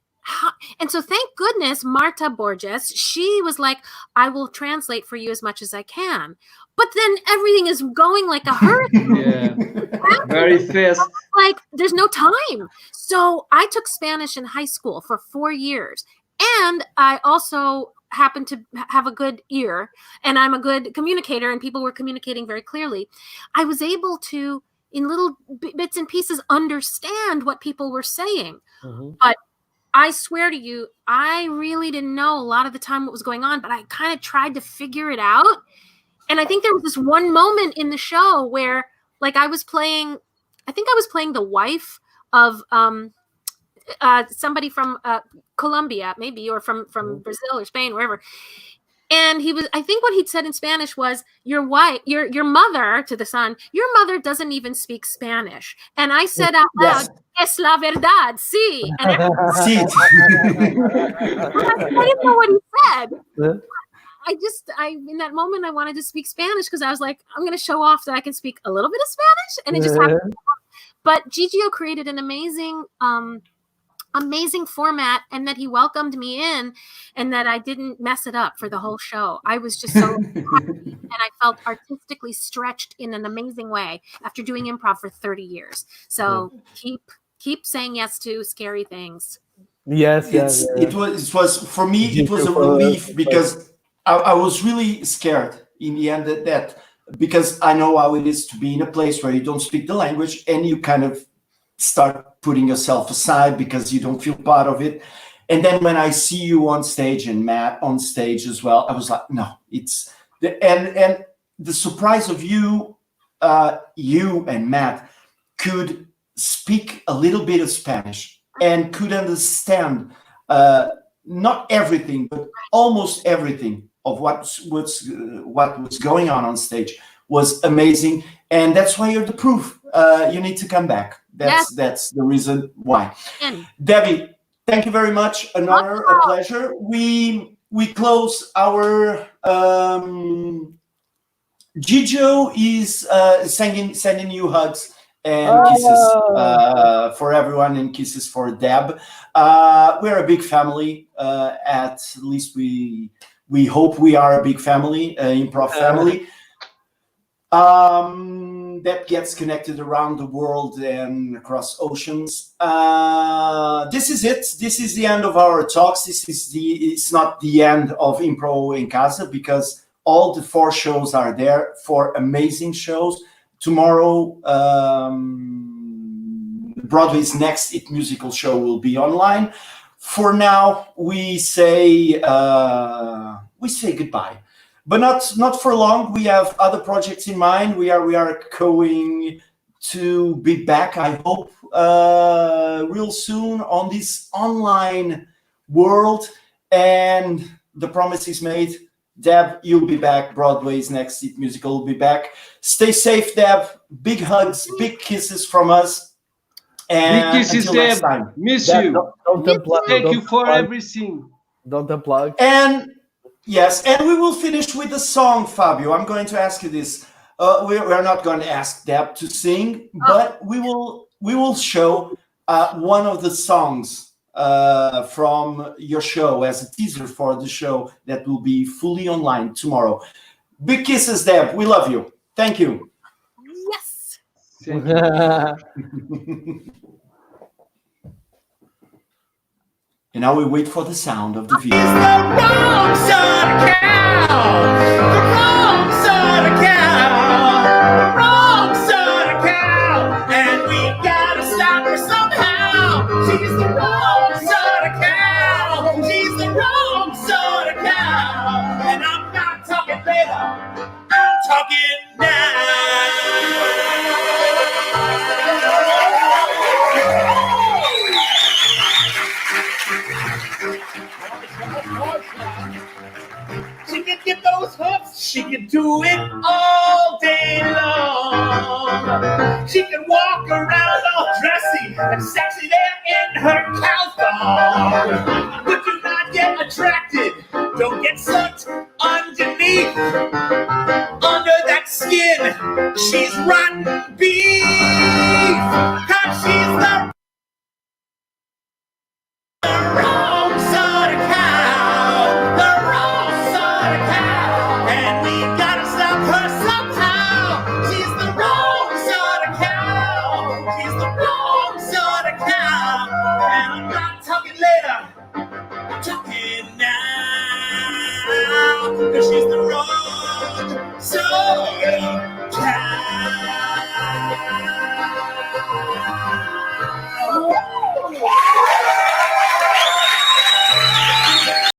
and so thank goodness Marta Borges, she was like, I will translate for you as much as I can. But then everything is going like a hurricane. Yeah, very fast. Like there's no time. So I took Spanish in high school for 4 years. And I also happen to have a good ear and I'm a good communicator and people were communicating very clearly. I was able to in little bits and pieces understand what people were saying. Mhm. But I swear to you, I really didn't know a lot of the time what was going on, but I kind of tried to figure it out. And I think there was this one moment in the show where, like, I was playing the wife of somebody from Colombia, maybe, or from Brazil or Spain, wherever. And I think what he'd said in Spanish was, your mother, to the son, your mother doesn't even speak Spanish. And I said out loud, es la verdad, sí. And See, I didn't know what he said. In that moment, I wanted to speak Spanish because I was like, I'm going to show off that I can speak a little bit of Spanish. And it just happened. But Gigio created an amazing format, and that he welcomed me in, and that I didn't mess it up for the whole show. I was just so happy, and I felt artistically stretched in an amazing way after doing improv for 30 years. So keep saying yes to scary things. Yes. It was for me. It was a relief because I was really scared in the end that because I know how it is to be in a place where you don't speak the language and you kind of start putting yourself aside because you don't feel part of it. And then when I see you on stage and Matt on stage as well, I was like, no, it's and the surprise of you and Matt could speak a little bit of Spanish and could understand not everything, but almost everything of what was going on stage was amazing. And that's why you're the proof. You need to come back. That's the reason why. Debbie, thank you very much. An honor, a pleasure. We close our Gigio is sending you hugs and kisses for everyone, and kisses for Deb. We're a big family. At least we hope we are a big family, improv family. That gets connected around the world and across oceans. This is it. This is the end of our talks. It's not the end of Impro in Casa, because all the 4 shows are there, 4 amazing shows. Tomorrow, Brodway's next hit musical show will be online. For now, we say goodbye. But not for long. We have other projects in mind. We are going to be back, I hope, real soon on this online world. And the promise is made. Deb, you'll be back. Brodway's next hit musical will be back. Stay safe, Deb. Big hugs, big kisses from us. And big kisses, until next Deb. time. Miss Deb, you. Don't unplug. Thank you for unplug. everything. Don't unplug. And yes, and we will finish with a song, Fabio. I'm going to ask you this. We're not going to ask Deb to sing, but we will show one of the songs from your show as a teaser for the show that will be fully online tomorrow. Big kisses, Deb. We love you. Thank you. Yes. Thank you. And now we wait for the sound of the video. It's the wrong side of cow. The wrong side of cow. The wrong side of cow. And we gotta stop her somehow. She's the wrong side of cow. She's the wrong side of cow. And I'm not talking later. I'm talking now. She can get those hooks, she can do it all day long. She can walk around all dressy and sexy there in her cow thong.